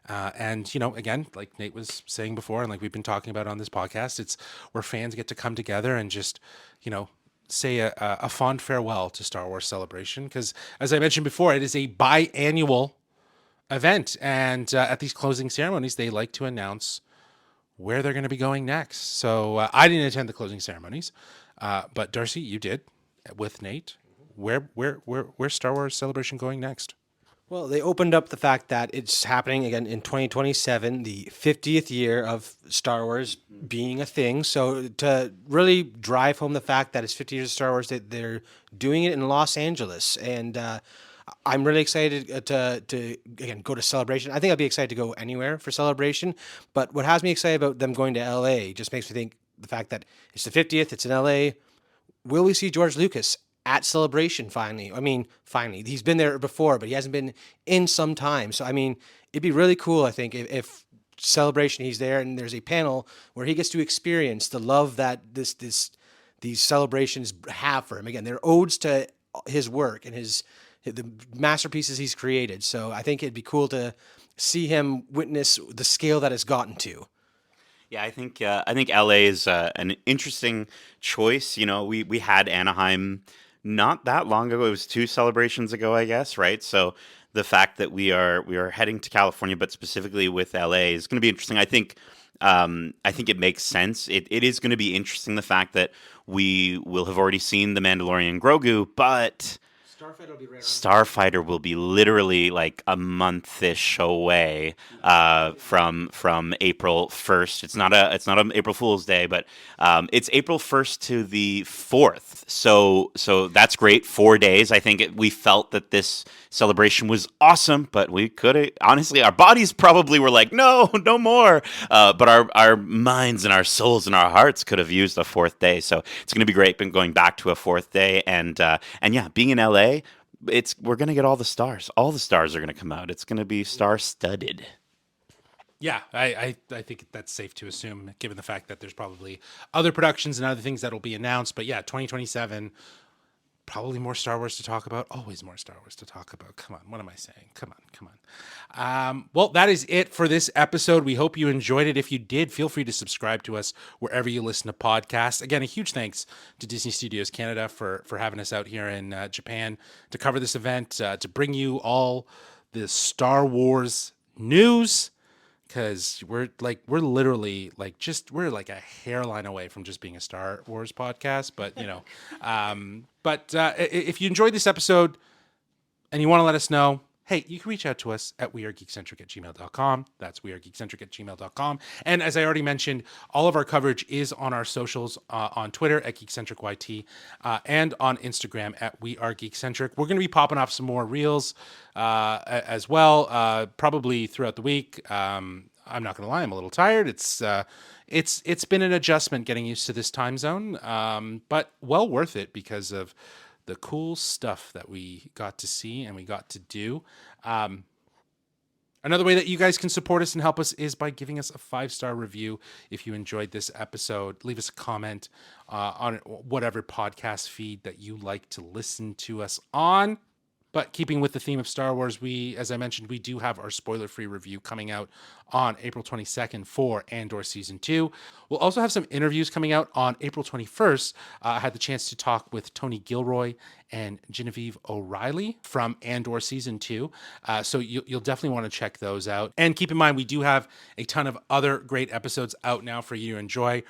And again, like Nate was saying before, and like we've been talking about on this podcast, it's where fans get to come together and just, say a fond farewell to Star Wars Celebration. Because as I mentioned before, it is a biannual event. And at these closing ceremonies, they like to announce where they're going to be going next. So I didn't attend the closing ceremonies, but Darcy, you did with Nate. Where's Star Wars Celebration going next? Well, they opened up the fact that it's happening again in 2027, the 50th year of Star Wars being a thing. So to really drive home the fact that it's 50 years of Star Wars, they're doing it in Los Angeles. And I'm really excited to again go to Celebration. I think I'd be excited to go anywhere for Celebration. But what has me excited about them going to LA just makes me think the fact that it's the 50th, it's in LA. Will we see George Lucas at Celebration finally? I mean, finally. He's been there before, but he hasn't been in some time. So, I mean, it'd be really cool, I think, if Celebration, he's there and there's a panel where he gets to experience the love that these celebrations have for him. Again, they're odes to his work and the masterpieces he's created. So I think it'd be cool to see him witness the scale that it's gotten to. Yeah, I think LA is an interesting choice. We had Anaheim not that long ago. It was 2 celebrations ago, I guess, right? So the fact that we are heading to California, but specifically with LA, is going to be interesting. I think it makes sense. It is going to be interesting, the fact that we will have already seen the Mandalorian Grogu, but Starfighter will be literally like a month-ish away from April 1st. It's not an April Fool's Day, but it's April 1st to the 4th. So that's great. 4 days. I think we felt that this celebration was awesome, but we could honestly, our bodies probably were like, no, no more. But our minds and our souls and our hearts could have used a 4th day. So it's going to be great. Been going back to a 4th day, and yeah, being in LA. We're gonna get all the stars. All the stars are gonna come out. It's gonna be star-studded. Yeah, I think that's safe to assume, given the fact that there's probably other productions and other things that will be announced. But yeah, 2027, probably more Star Wars to talk about. Always more Star Wars to talk about. Come on, what am I saying? Come on. Well, that is it for this episode. We hope you enjoyed it. If you did, feel free to subscribe to us wherever you listen to podcasts. Again, a huge thanks to Disney Studios Canada for having us out here in Japan to cover this event, to bring you all the Star Wars news. Because we're literally we're like a hairline away from just being a Star Wars podcast. But if you enjoyed this episode and you want to let us know, hey, you can reach out to us at wearegeekcentric@gmail.com. That's wearegeekcentric@gmail.com. And as I already mentioned, all of our coverage is on our socials, on Twitter at GeekcentricYT, and on Instagram at wearegeekcentric. We're going to be popping off some more reels as well, probably throughout the week. I'm not going to lie, I'm a little tired. It's been an adjustment getting used to this time zone, but well worth it because of the cool stuff that we got to see and we got to do. Another way that you guys can support us and help us is by giving us a 5-star review. If you enjoyed this episode, leave us a comment on whatever podcast feed that you like to listen to us on. But keeping with the theme of Star Wars, as I mentioned, we do have our spoiler-free review coming out on April 22nd for Andor Season 2. We'll also have some interviews coming out on April 21st. I had the chance to talk with Tony Gilroy and Genevieve O'Reilly from Andor Season 2. So you'll definitely want to check those out. And keep in mind, we do have a ton of other great episodes out now for you to enjoy.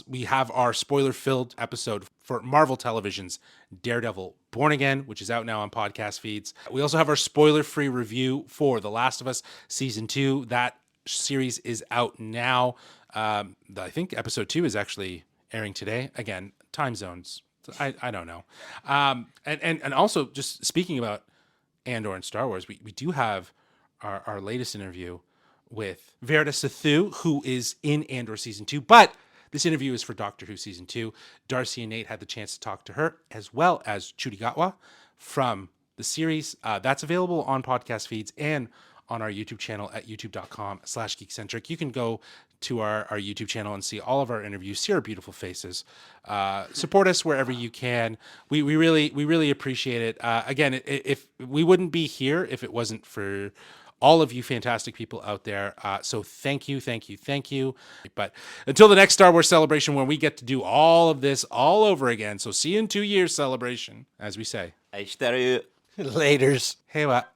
We have our spoiler-filled episode for Marvel Television's Daredevil Born Again, which is out now on podcast feeds. We also have our spoiler-free review for The Last of Us Season 2. That series is out now. I think episode 2 is actually airing today. Again, time zones. I don't know. And also, just speaking about Andor and Star Wars, we do have our latest interview with Verita Sathu, who is in Andor Season 2, but this interview is for Doctor Who Season 2. Darcy and Nate had the chance to talk to her, as well as Judy Gatwa from the series. That's available on podcast feeds and on our YouTube channel at youtube.com/geekcentric. You can go to our YouTube channel and see all of our interviews, see our beautiful faces. Support us wherever you can. We really appreciate it. Again, if we wouldn't be here if it wasn't for all of you fantastic people out there. So thank you. But until the next Star Wars celebration, where we get to do all of this all over again. So see you in 2 years, celebration, as we say. Laters. Hey, what?